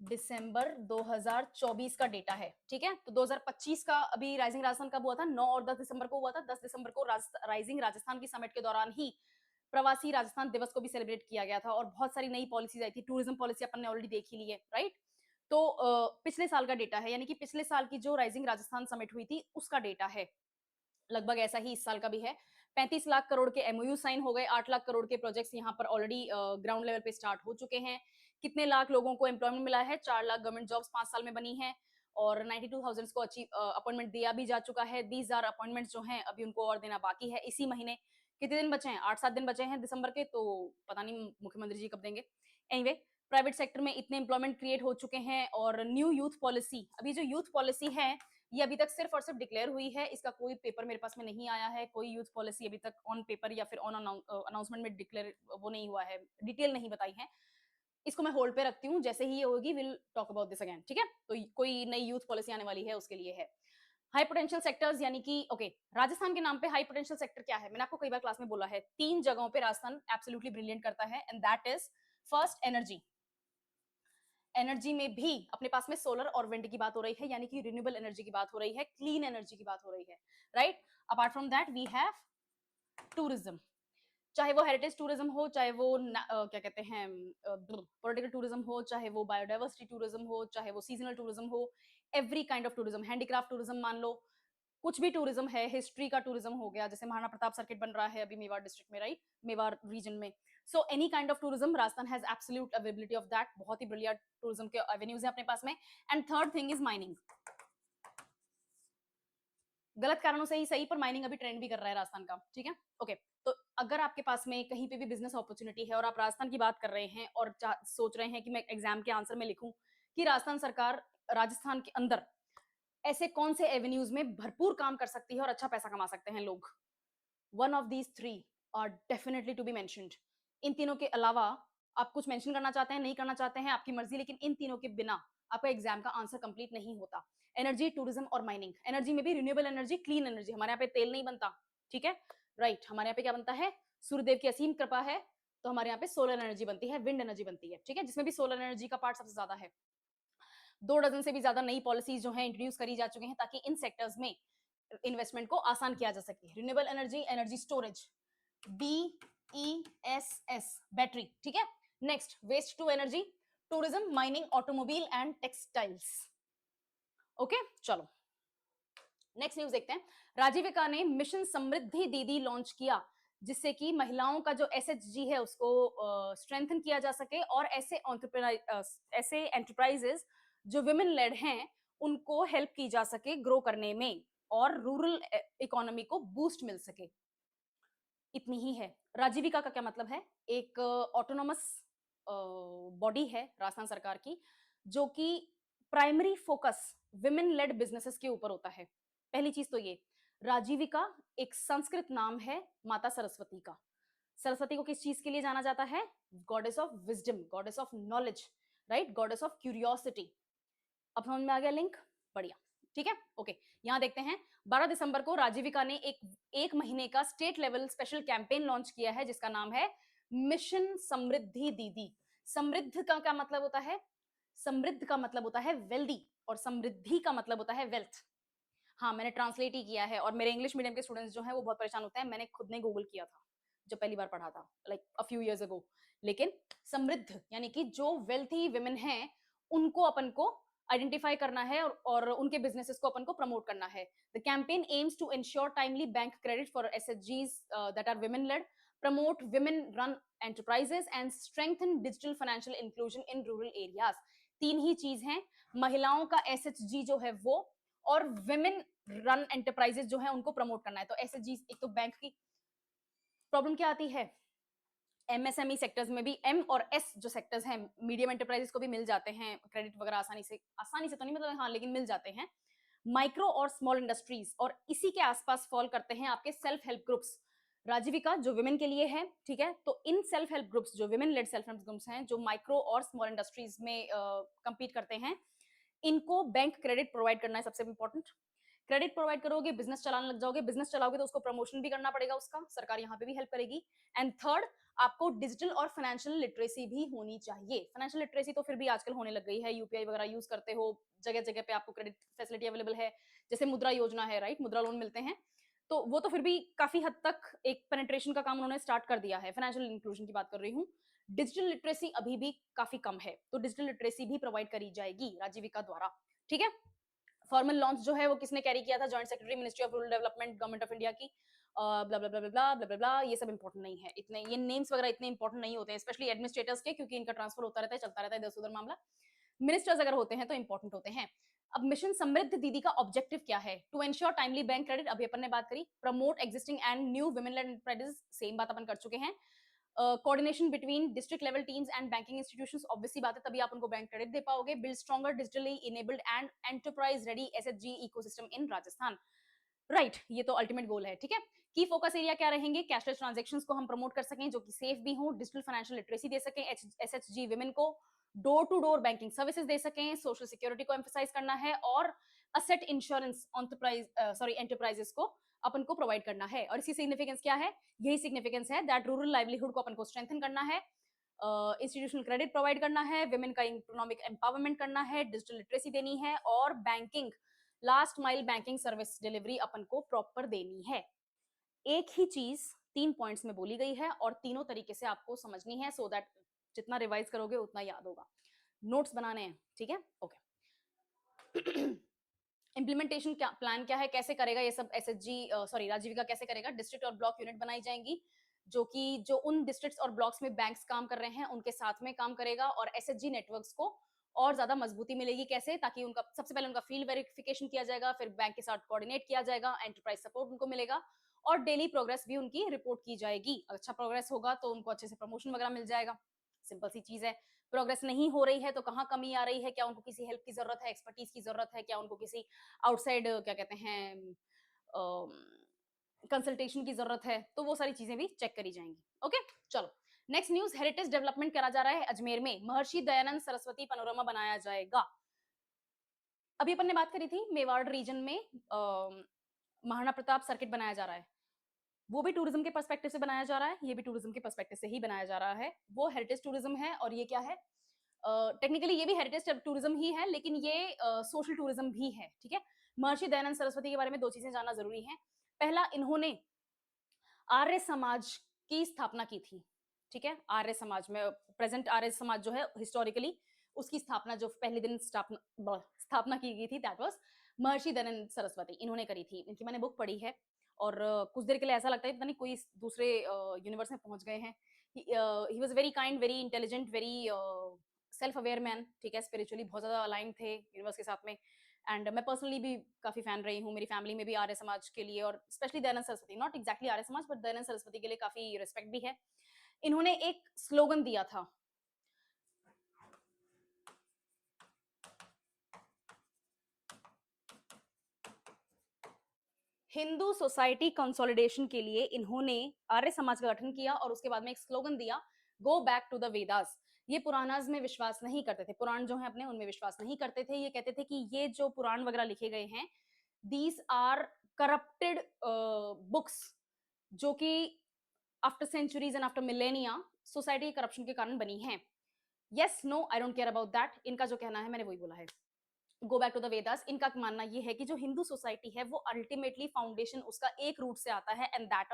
दिसंबर 2024 का डेटा है। ठीक है, तो 2025 का अभी राइजिंग राजस्थान कब हुआ था? 9 और 10 दिसंबर को हुआ था। 10 दिसंबर को राइजिंग राजस्थान की समिट के दौरान ही प्रवासी राजस्थान दिवस को भी सेलिब्रेट किया गया था, और बहुत सारी नई पॉलिसीज आई थी। टूरिज्म पॉलिसी अपन ने ऑलरेडी देख ही ली है, राइट। तो पिछले साल का डेटा है, यानी कि पिछले साल की जो राइजिंग राजस्थान समिट हुई थी उसका डेटा है, लगभग ऐसा ही इस साल का भी है। 35 लाख करोड़ के एमओयू साइन हो गए, 8 लाख करोड़ के प्रोजेक्ट्स यहाँ पर ऑलरेडी ग्राउंड लेवल पे स्टार्ट हो चुके हैं। कितने लाख लोगों को एम्प्लॉयमेंट मिला है? 4 लाख गवर्नमेंट जॉब्स 5 साल में बनी है, और 92,000 को अपॉइंटमेंट दिया भी जा चुका है। 20,000 अपॉइंटमेंट जो हैं अभी उनको और देना बाकी है इसी महीने। कितने दिन बचे हैं? 8-7 दिन बचे हैं दिसंबर के, तो पता नहीं मुख्यमंत्री जी कब देंगे। एनीवे, प्राइवेट सेक्टर में इतने एम्प्लॉयमेंट क्रिएट हो चुके हैं। और न्यू यूथ पॉलिसी, अभी जो यूथ पॉलिसी है ये अभी तक सिर्फ और सिर्फ डिक्लेयर हुई है, इसका कोई पेपर मेरे पास में नहीं आया है, कोई यूथ पॉलिसी अभी तक ऑन पेपर या फिर ऑन अनाउंसमेंट में डिक्लेयर वो नहीं हुआ है, डिटेल नहीं बताई है। इसको मैं होल्ड पे रखती हूँ, जैसे ही ये होगी will talk about this again, ठीक है। तो कोई नई यूथ पॉलिसी आने वाली है उसके लिए है। हाई पोटेंशियल सेक्टर्स यानी कि ओके, राजस्थान के नाम पे हाई पोटेंशियल सेक्टर क्या है, मैंने आपको कई बार क्लास में बोला है, 3 जगहों पे राजस्थान एब्सोल्युटली ब्रिलियंट करता है, and that is first energy. Energy में भी अपने पास में सोलर और विंड की बात हो रही है, यानी कि रिन्यूएबल एनर्जी की बात हो रही है, क्लीन एनर्जी की बात हो रही है, right. Apart from that we have tourism, चाहे वो हेरिटेज टूरिज्म हो, चाहे वो क्या कहते हैं पॉलिटिकल टूरिज्म हो, चाहे वो बायोडाइवर्सिटी टूरिज्म हो, चाहे वो सीजनल टूरिज्म हो, every kind of tourism, handicraft tourism मान लो, कुछ भी टूरिज्म है, हिस्ट्री का टूरिज्म हो गया, जैसे महाराणा प्रताप सर्किट बन रहा है अभी मेवाड़ डिस्ट्रिक्ट में, राइट, मेवाड़ रीजन में। So any kind of tourism, Rajasthan has absolute availability of that, बहुत ही ब्रिलियंट टूरिज्म के एवेन्यूज है अपने पास में। And third thing is mining, गलत कारणों से ही सही, पर माइनिंग अभी ट्रेंड भी कर रहा है राजस्थान का, ठीक है, ओके। तो अगर आपके पास में कहीं पे भी बिजनेस अपॉर्चुनिटी है और आप राजस्थान की बात कर रहे हैं और सोच रहे हैं कि मैं एग्जाम के आंसर में लिखूं कि राजस्थान सरकार राजस्थान के अंदर ऐसे कौन से एवेन्यूज में भरपूर काम कर सकती है और अच्छा पैसा कमा सकते हैं लोग, one of these three are definitely to be mentioned. इन तीनों के अलावा आप कुछ मेंशन करना चाहते हैं, नहीं करना चाहते हैं, आपकी मर्जी, लेकिन इन तीनों के बिना आपका एग्जाम का आंसर कंप्लीट नहीं होता। एनर्जी, टूरिज्म और माइनिंग। एनर्जी में भी रिन्यूएबल एनर्जी, क्लीन एनर्जी, हमारे यहाँ पे तेल नहीं बनता, ठीक है, राइट। हमारे यहाँ पे क्या बनता है, सूर्यदेव की असीम कृपा है, तो हमारे यहाँ पे सोलर एनर्जी बनती है, विंड एनर्जी बनती है, ठीक है, जिसमें भी सोलर एनर्जी का पार्ट सबसे ज्यादा है। 2 डजन से भी ज्यादा नई पॉलिसीज जो है इंट्रोड्यूस करी जा चुकी हैं ताकि इन सेक्टर्स में इन्वेस्टमेंट को आसान किया जा सके। Renewable energy, energy storage, BESS, battery, ठीक है। Next, waste to energy, tourism, mining, automobile and textiles, okay. चलो नेक्स्ट न्यूज देखते हैं। राजीविका ने मिशन समृद्धि दीदी लॉन्च किया, जिससे कि महिलाओं का जो SHG है उसको स्ट्रेंथन किया जा सके और ऐसे एंटरप्राइजेस जो विमेन लेड हैं उनको हेल्प की जा सके ग्रो करने में और रूरल इकोनॉमी को बूस्ट मिल सके, इतनी ही है। राजीविका का क्या मतलब है, एक ऑटोनोमस बॉडी है राजस्थान सरकार की, जो कि primary focus women lead businesses के ऊपर होता है। पहली चीज तो ये, राजीविका एक संस्कृत नाम है माता सरस्वती का। सरस्वती को किस चीज के लिए जाना जाता है, goddess of wisdom, goddess of knowledge, right, goddess of curiosity. अब समझ में आ गया लिंक, बढ़िया, ठीक है, ओके। यहां देखते हैं 12 दिसंबर को राजीविका ने एक महीने का state level special campaign launch किया है जिसका नाम है मिशन समृद्धि दीदी। समृद्ध का क्या मतलब होता है, समृद्ध का मतलब होता है वेल्दी और समृद्धि का मतलब होता है वेल्थ। हाँ, मैंने ट्रांसलेट ही किया है और मेरे इंग्लिश मीडियम के स्टूडेंट्स जो हैं वो बहुत परेशान होते हैं, मैंने खुद ने गूगल किया था जब पहली बार पढ़ा था, like a few years ago. लेकिन समृद्ध यानी कि जो वेल्थी विमेन हैं उनको अपन को आइडेंटिफाई करना है और उनके बिजनेसेस को अपन को प्रमोट करना है। The campaign aims to ensure timely bank credit for SHGs that are women led, promote women run enterprises and strengthen digital financial inclusion in rural areas. तीन ही चीज हैं, महिलाओं का SHG जो है वो, और विमेन रन एंटरप्राइजेस जो है उनको प्रमोट करना है। तो SHG, एक तो बैंक की प्रॉब्लम क्या आती है, MSME सेक्टर्स में भी M और S जो सेक्टर्स हैं, मीडियम एंटरप्राइजेस को भी मिल जाते हैं क्रेडिट वगैरह आसानी से तो नहीं मतलब, हाँ, लेकिन मिल जाते हैं। माइक्रो और स्मॉल इंडस्ट्रीज, और इसी के आसपास फॉल करते हैं आपके सेल्फ हेल्प ग्रुप्स। राजीविका जो विमेन के लिए है, ठीक है, तो इन सेल्फ हेल्प ग्रुप्स जो women lead self help groups हैं जो माइक्रो और स्मॉल इंडस्ट्रीज में कंपीट करते हैं, इनको बैंक क्रेडिट प्रोवाइड करना है सबसे इंपॉर्टेंट। क्रेडिट प्रोवाइड करोगे, बिजनेस चलाने लग जाओगे, बिजनेस चलाओगे तो उसको प्रमोशन भी करना पड़ेगा उसका, सरकार यहाँ पे भी हेल्प करेगी। एंड थर्ड, आपको डिजिटल और फाइनेंशियल लिटरेसी भी होनी चाहिए। फाइनेंशियल लिटरेसी तो फिर भी आजकल होने लग गई है, यूपीआई वगैरह यूज करते हो, जगह जगह पे आपको क्रेडिट फैसिलिटी अवेलेबल है, जैसे मुद्रा योजना है, राइट, मुद्रा लोन मिलते हैं, तो वो तो फिर भी काफी हद तक एक पेनिट्रेशन का काम उन्होंने स्टार्ट कर दिया है। फाइनेंशियल इंक्लूजन की बात कर रही हूँ, डिजिटल लिटरेसी अभी भी काफी कम है, तो डिजिटल लिटरेसी भी प्रोवाइड करी जाएगी राजीविका द्वारा, ठीक है। फॉर्मल लॉन्च जो है वो किसने कैरी किया था, joint secretary ministry of rural development government of India की, ब्ला ब्ला ब्ला ब्ला ब्ला ब्ला, ये सब इंपॉर्टेंट नहीं है, इतने ये नेम्स वगैरह इतने इंपॉर्टेंट नहीं होते हैं, स्पेशली एडमिनिस्ट्रेटर्स के, क्योंकि इनका ट्रांसफर होता रहता है, चलता रहता है इधर उधर मामला। मिनिस्टर्स अगर होते हैं तो इंपॉर्टेंट होते हैं। अब मिशन समृद्ध दीदी का ऑब्जेक्टिव क्या है, to ensure timely bank credit, अभी अपन ने बात करी, promote existing and new women led enterprises, same बात अपन कर चुके हैं। Coordination between district level teams and banking institutions, obviously बात है, तभी आप उनको बैंक क्रेडिट दे पाओगे। Build stronger digitally enabled and enterprise ready SHG ecosystem in Rajasthan. Right, ये तो अल्टीमेट गोल है, ठीक है। की फोकस एरिया क्या रहेंगे? कैशलेस ट्रांजैक्शंस को हम प्रमोट कर सकें जो कि सेफ भी हों, डिजिटल फाइनेंशियल लिटरेसी दे सकें, एसएचजी विमेन को door to door banking services दे सकें, सोशल सिक्योरिटी को एम्फसाइज करना है और असेट इंश्योरेंस एंटरप्राइजेस को अपन को प्रोवाइड करना है। और इसकी सिग्निफिकेंस क्या है? यही सिग्निफिकेंस है दैट रूरल लाइवलीहुड को अपन को स्ट्रेंथन करना है, इंस्टीट्यूशनल क्रेडिट प्रोवाइड करना है, विमेन का इकोनॉमिक एम्पावरमेंट करना है, डिजिटल लिटरेसी देनी है और banking last mile banking service delivery अपन को प्रॉपर देनी है। एक ही चीज 3 पॉइंट्स में बोली गई है और तीनों तरीके से आपको समझनी है सो दैट जितना रिवाइज करोगे उतना याद होगा। नोट्स बनाने हैं, ठीक है? ओके। इम्प्लीमेंटेशन क्या प्लान क्या है, कैसे करेगा ये सब? एसएचजी राजीविका कैसे करेगा? डिस्ट्रिक्ट और ब्लॉक यूनिट बनाई जाएंगी जो उन डिस्ट्रिक्ट्स और ब्लॉक्स में बैंक्स काम कर रहे हैं उनके साथ में काम करेगा और एसएचजी नेटवर्क्स को और ज्यादा मजबूती मिलेगी। कैसे? ताकि उनका सबसे पहले उनका फील्ड वेरिफिकेशन किया जाएगा, फिर बैंक के साथ कोऑर्डिनेट किया जाएगा, एंटरप्राइज सपोर्ट उनको मिलेगा और डेली प्रोग्रेस भी उनकी रिपोर्ट की जाएगी। अच्छा प्रोग्रेस होगा तो उनको अच्छे से प्रमोशन वगैरह मिल जाएगा। सिंपल सी चीज है। प्रोग्रेस नहीं हो रही है तो कहाँ कमी आ रही है, क्या उनको किसी हेल्प की जरूरत है, एक्सपर्टीज की जरूरत है, क्या उनको किसी आउटसाइड क्या कहते हैं कंसल्टेशन की जरूरत है, तो वो सारी चीजें भी चेक करी जाएंगी। ओके, चलो नेक्स्ट न्यूज, हेरिटेज डेवलपमेंट करा जा रहा है अजमेर में, महर्षि दयानंद सरस्वती पैनोरमा बनाया जाएगा। अभी अपन ने बात करी थी मेवाड़ रीजन में महाराणा प्रताप सर्किट बनाया जा रहा है, वो भी टूरिज्म के पर्सपेक्टिव से बनाया जा रहा है, ये भी टूरिज्म के पर्सपेक्टिव से ही बनाया जा रहा है। वो हेरिटेज टूरिज्म है और ये क्या है? टेक्निकली ये भी हेरिटेज टूरिज्म ही है लेकिन ये सोशल टूरिज्म भी है, ठीक है। महर्षि दयानंद सरस्वती के बारे में दो चीजें जानना जरूरी है। पहला, इन्होंने आर्य समाज की स्थापना की थी, ठीक है। आर्य समाज में प्रेजेंट आर्य समाज जो है हिस्टोरिकली उसकी स्थापना जो पहले दिन स्थापना की गई थी दैट वाज महर्षि दयानंद सरस्वती, इन्होंने करी थी। इनकी मैंने बुक पढ़ी है और कुछ देर के लिए ऐसा लगता है पता नहीं कोई दूसरे यूनिवर्स में पहुंच गए हैं। He was very kind, very intelligent, very self aware man, ठीक है। स्पिरिचुअली बहुत ज्यादा अलाइन थे यूनिवर्स के साथ में एंड मैं पर्सनली भी काफी फैन रही हूँ। मेरी फैमिली में भी आर्य समाज के लिए और specially Dayanand Saraswati, not exactly Arya Samaj but Dayanand Saraswati के लिए काफी रिस्पेक्ट भी है। इन्होंने एक स्लोगन दिया था, हिंदू सोसाइटी कंसोलिडेशन के लिए इन्होंने आर्य समाज का गठन किया और उसके बाद में एक स्लोगन दिया, go back to the Vedas. ये पुराणाज में विश्वास नहीं करते थे, पुराण जो है अपने उनमें विश्वास नहीं करते थे। ये कहते थे कि ये जो पुराण वगैरह लिखे गए हैं दीज आर करप्टेड बुक्स जो कि after centuries and after millennia society corruption के कारण बनी है। Yes, no, I don't care about that. इनका जो कहना है मैंने वही बोला है, go back to the Vedas. इनका मानना ये है कि जो हिंदू सोसाइटी है वो अल्टीमेटली फाउंडेशन उसका एक रूट से आता है and that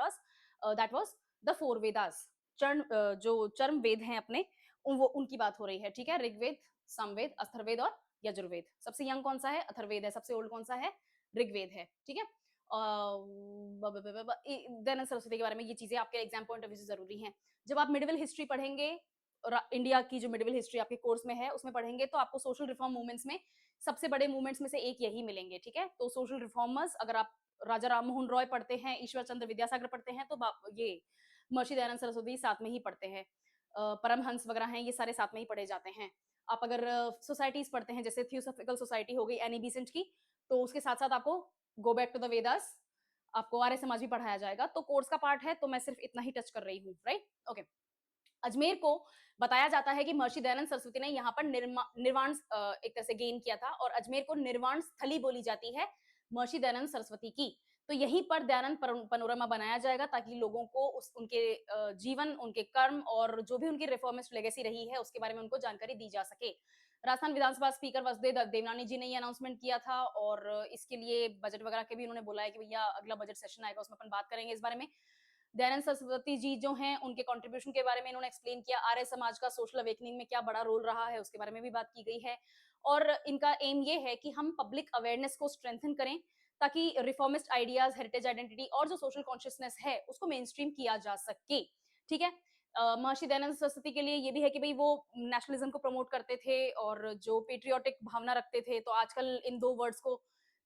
was the four Vedas. जो चर्म वेद हैं अपने वो उनकी बात हो रही है, ठीक है। ऋग्वेद, सामवेद, अथर्ववेद और यजुर्वेद। सबसे यंग कौन सा है? अथर्ववेद है। सबसे ओल्ड कौन सा है? ऋग्वेद है, ठीक है। दयानंद सरस्वती के बारे में ये चीजें आपके एग्जाम पॉइंट ऑफ व्यू से जरूरी हैं। जब आप मिडिवल हिस्ट्री पढ़ेंगे, इंडिया की जो मिडिवल हिस्ट्री आपके कोर्स में है उसमें पढ़ेंगे तो आपको सोशल रिफॉर्म मूवमेंट्स में सबसे बड़े मूवमेंट्स में से एक यही मिलेंगे, ठीक है। तो सोशल रिफॉर्मर्स, अगर आप राजा राम मोहन रॉय पढ़ते हैं, ईश्वर चंद्र विद्यासागर पढ़ते हैं तो ये महर्षि दयानंद सरस्वती साथ में ही पढ़ते हैं। परमहंस वगैरह हैं, ये सारे साथ में ही पढ़े जाते हैं। आप अगर सोसाइटीज पढ़ते हैं जैसे थियोसॉफिकल सोसाइटी हो गई एनी बीसेंट की, तो उसके साथ साथ आपको go back to the Vedas, आपको आर्य समाज भी पढ़ाया जाएगा। तो कोर्स का पार्ट है तो मैं सिर्फ इतना ही टच कर रही हूँ, राइट? ओके। अजमेर को बताया जाता है कि महर्षि दयानंद सरस्वती ने यहाँ पर निर्वाण एक तरह से गेन किया था और अजमेर को निर्वाण स्थली बोली जाती है महर्षि दयानंद सरस्वती की। तो यहीं पर दयानंद पैनोरमा बनाया जाएगा ताकि लोगों को उनके जीवन, उनके कर्म और जो भी उनकी रिफॉर्मिस्ट लेगेसी रही है उसके बारे में उनको जानकारी दी जा सके। राजस्थान विधानसभा स्पीकर वासुदेव देवनानी जी ने ये अनाउंसमेंट किया था और इसके लिए बजट वगैरह के भी उन्होंने बोला है कि भैया अगला बजट सेशन आएगा उसमें अपन बात करेंगे इस बारे में। दयानंद सरस्वती जी जो हैं उनके कंट्रीब्यूशन के बारे में इन्होंने एक्सप्लेन किया। आर्य समाज का सोशल अवेकनिंग में क्या बड़ा रोल रहा है उसके बारे में भी बात की गई है और इनका एम ये है कि हम पब्लिक अवेयरनेस को स्ट्रेंथन करें ताकि रिफॉर्मिस्ट आइडियाज, हेरिटेज आइडेंटिटी और जो सोशल कॉन्शियसनेस है उसको मेन स्ट्रीम किया जा सके, ठीक है। महर्षि दयानंद सरस्वती के लिए ये भी है कि भाई वो नेशनलिज्म को प्रमोट करते थे और जो पेट्रियोटिक भावना रखते थे। तो आजकल इन दो वर्ड्स को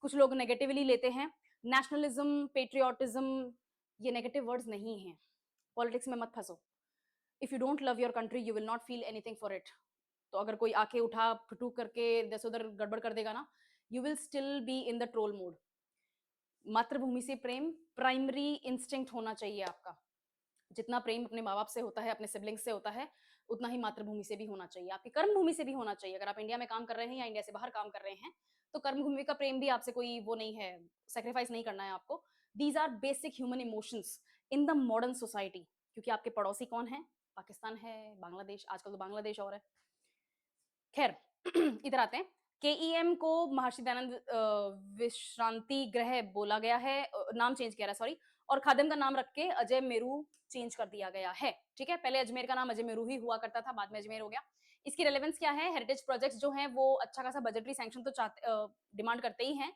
कुछ लोग नेगेटिवली लेते हैं। नेशनलिज्म, पेट्रियोटिज्म ये नेगेटिव वर्ड्स नहीं हैं। पॉलिटिक्स में मत फंसो। If you don't love your country you will not feel anything for it. तो अगर कोई आके उठा फटूक करके इधर उधर गड़बड़ कर देगा ना, you will still be in the troll mode. मातृभूमि से प्रेम प्राइमरी इंस्टिंक्ट होना चाहिए आपका। जितना प्रेम अपने माँ बाप से होता है, अपने सिबलिंग्स से होता है, उतना ही मातृभूमि से भी होना चाहिए, आपकी कर्म भूमि से भी होना चाहिए। अगर आप इंडिया में काम कर रहे हैं या इंडिया से बाहर काम कर रहे हैं, तो कर्म भूमि का प्रेम भी आपसे कोई वो नहीं है, सेक्रीफाइस नहीं करना है आपको। These are basic human emotions in the modern society. क्योंकि आपके पड़ोसी कौन है? पाकिस्तान है, बांग्लादेश, आजकल तो बांग्लादेश और है। खैर इधर आते हैं। केईएम को महर्षि दयानंद विश्रांति गृह बोला गया है, नाम चेंज किया है, सॉरी। और खादिम का नाम रख के अजय मेरू चेंज कर दिया गया है। ठीक है, पहले अजमेर का नाम अजय मेरू ही हुआ करता था, बाद में अजमेर हो गया। इसकी रेलेवेंस क्या है? हेरिटेज प्रोजेक्ट्स जो हैं वो अच्छा खासा बजटरी सैंक्शन तो डिमांड करते ही हैं,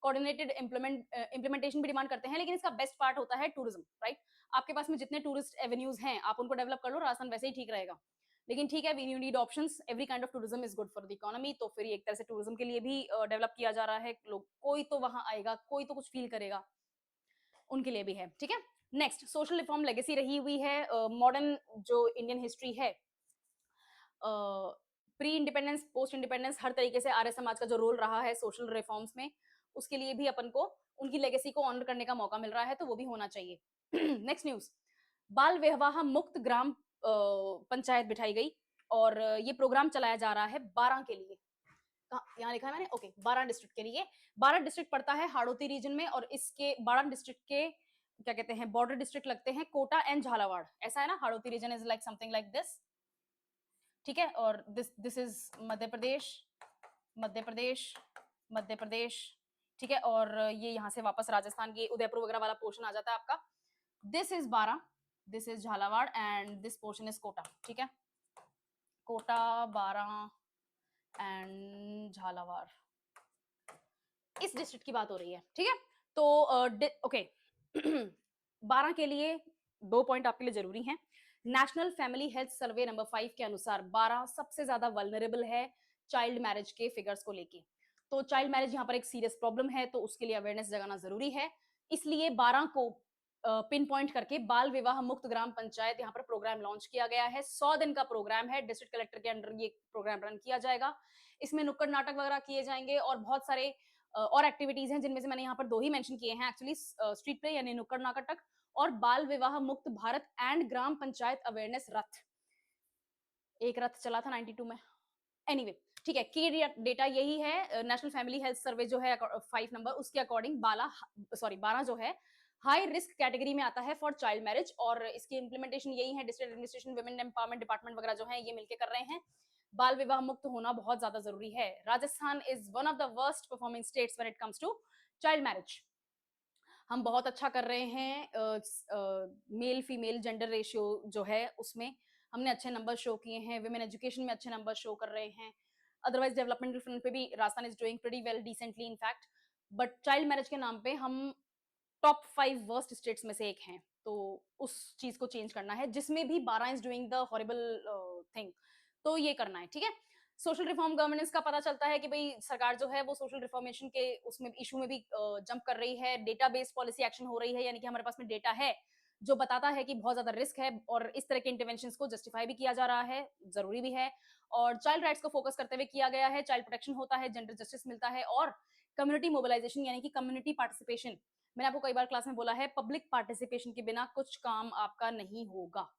कोऑर्डिनेटेड इम्प्लीमेंटेशन भी डिमांड करते हैं, लेकिन इसका बेस्ट पार्ट होता है टूरिज्म, राइट? आपके पास में जितने टूरिस्ट एवेन्यूज हैं आप उनको डेवलप कर लो, राजस्थान वैसे ही ठीक रहेगा। लेकिन ठीक है, we you need options, every kind of tourism is good for the economy. तो फिर एक तरह से टूरिज्म के लिए भी डेवलप किया जा रहा है, लोग कोई तो वहां आएगा, कोई तो कुछ फील करेगा, उनके लिए भी है। ठीक है, नेक्स्ट, सोशल रिफॉर्म लेगेसी रही हुई है। मॉडर्न जो इंडियन हिस्ट्री है, प्री इंडिपेंडेंस, पोस्ट इंडिपेंडेंस, हर तरीके से आर्य समाज का जो रोल रहा है सोशल रिफॉर्म्स में, उसके लिए भी अपन को उनकी लेगेसी को ऑनर करने का मौका मिल रहा है, तो वो भी होना चाहिए। नेक्स्ट न्यूज, बाल विवाह मुक्त ग्राम पंचायत बिठाई गई, और ये प्रोग्राम चलाया जा रहा है 12 के लिए। यहाँ लिखा है मैंने, ओके, 12 डिस्ट्रिक्ट के लिए। 12 डिस्ट्रिक्ट पड़ता है हाड़ौती रीजन में, और इसके 12 डिस्ट्रिक्ट के क्या कहते हैं, बॉर्डर डिस्ट्रिक्ट लगते हैं कोटा एंड झालावाड़। ऐसा है ना, Hadoti region is like something like this. ठीक है, और दिस इज मध्य प्रदेश, मध्य प्रदेश, मध्य प्रदेश। ठीक है, और ये यहाँ से वापस राजस्थान की उदयपुर वगैरह वाला पोर्शन आ जाता है आपका। This is 12, this is Jhalawar, and this portion is Kota. ठीक है, कोटा, 12 एंड झालावाड़, इस डिस्ट्रिक्ट की बात हो रही है। ठीक है, तो ओके 12 के लिए 2 पॉइंट आपके लिए जरूरी हैं। National family health survey number 5 के अनुसार 12 सबसे ज्यादा वल्नरेबल है चाइल्ड मैरिज के फिगर्स को लेके। तो चाइल्ड मैरिज यहाँ पर एक सीरियस प्रॉब्लम है, तो उसके लिए अवेयरनेस जगाना जरूरी है। इसलिए 12 को पिन पॉइंट करके बाल विवाह मुक्त ग्राम पंचायत यहाँ पर प्रोग्राम लॉन्च किया गया है। 100 दिन का प्रोग्राम है, डिस्ट्रिक्ट कलेक्टर के अंडर ये प्रोग्राम रन किया जाएगा। इसमें नुक्कड़ नाटक वगैरह किए जाएंगे, और बहुत सारे और एक्टिविटीज हैं, जिनमें से मैंने यहाँ पर 2 ही मेंशन किए हैं एक्चुअली, स्ट्रीट प्ले यानी नुक्कड़ नाटक, और बाल विवाह मुक्त Bharat and gram panchayat awareness रथ। एक रथ चला था 92 में। एनीवे ठीक है, की डेटा यही है। नेशनल फैमिली हेल्थ सर्वे जो है 5 नंबर, उसके अकॉर्डिंग 12 जो है हाई रिस्क कैटेगरी में आता है फॉर चाइल्ड मैरिज, और इसकी इंप्लीमेंटेशन यही है, district administration, women empowerment department वगैरह जो है ये मिलकर कर रहे हैं। बाल विवाह मुक्त होना बहुत ज्यादा जरूरी है। Rajasthan is one of the worst performing states when it comes to child marriage. हम बहुत अच्छा कर रहे हैं, मेल फीमेल जेंडर रेशियो जो है उसमें हमने अच्छे नंबर शो किए हैं, विमेन एजुकेशन में अच्छे नंबर शो कर रहे हैं, अदरवाइज डेवलपमेंटल फ्रंट पे भी Rajasthan is doing pretty well, decently in fact. But child marriage के नाम पे हम टॉप 5 वर्स्ट स्टेट्स में से एक हैं, तो उस चीज को चेंज करना है, जिसमें भी 12 is doing the horrible thing, तो ये करना है। ठीक है, सोशल रिफॉर्म गवर्नेंस का पता चलता है कि भाई सरकार जो है वो सोशल रिफॉर्मेशन के उसमें इशू में भी जंप कर रही है, डेटा बेस्ड पॉलिसी एक्शन हो रही है, यानी कि हमारे पास में डेटा है जो बताता है कि बहुत ज्यादा रिस्क है, और इस तरह के इंटरवेंशन को जस्टिफाई भी किया जा रहा है, जरूरी भी है। और चाइल्ड राइट्स को फोकस करते हुए किया गया है, चाइल्ड प्रोटेक्शन होता है, जेंडर जस्टिस मिलता है, और कम्युनिटी मोबिलाइजेशन यानी कि कम्युनिटी पार्टिसिपेशन। मैंने आपको कई बार क्लास में बोला है, पब्लिक पार्टिसिपेशन के बिना कुछ काम आपका नहीं होगा।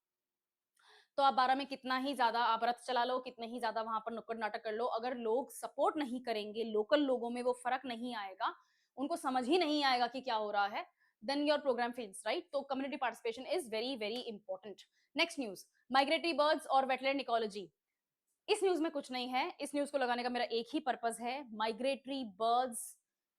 तो आप 12 में कितना ही ज्यादा आप रथ चला लो, कितने ही ज्यादा वहां पर नुक्कड़ नाटक कर लो, अगर लोग सपोर्ट नहीं करेंगे, लोकल लोगों में वो फर्क नहीं आएगा, उनको समझ ही नहीं आएगा कि क्या हो रहा है, then your programme fails, right? तो community participation is very very important. Next news, migratory birds और वेटलैंड इकोलॉजी। इस न्यूज में कुछ नहीं है, इस न्यूज को लगाने का मेरा एक ही पर्पस है, माइग्रेटरी बर्ड्स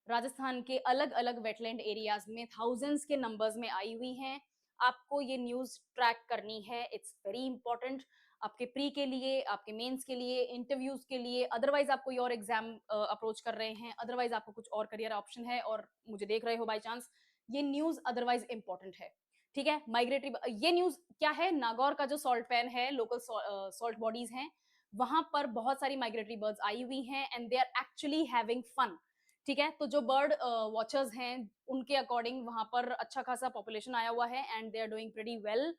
राजस्थान के अलग अलग वेटलैंड एरियाज में थाउजेंड्स के नंबर्स में आई हुई हैं। आपको ये न्यूज ट्रैक करनी है, इट्स वेरी इंपॉर्टेंट, आपके प्री के लिए, आपके मेंस के लिए, इंटरव्यूज के लिए, अदरवाइज आप कोई और एग्जाम अप्रोच कर रहे हैं, अदरवाइज आपको कुछ और करियर ऑप्शन है और मुझे देख रहे हो बाय चांस, ये न्यूज अदरवाइज इंपॉर्टेंट है। ठीक है, माइग्रेटरी, ये न्यूज क्या है, नागौर का जो सॉल्ट पैन है, लोकल सॉल्ट बॉडीज हैं, वहां पर बहुत सारी माइग्रेटरी बर्ड्स आई हुई हैं, and they are actually having fun. ठीक है, तो जो बर्ड वॉचर्स हैं उनके अकॉर्डिंग वहां पर अच्छा खासा पॉपुलेशन आया हुआ है, and they are doing pretty well,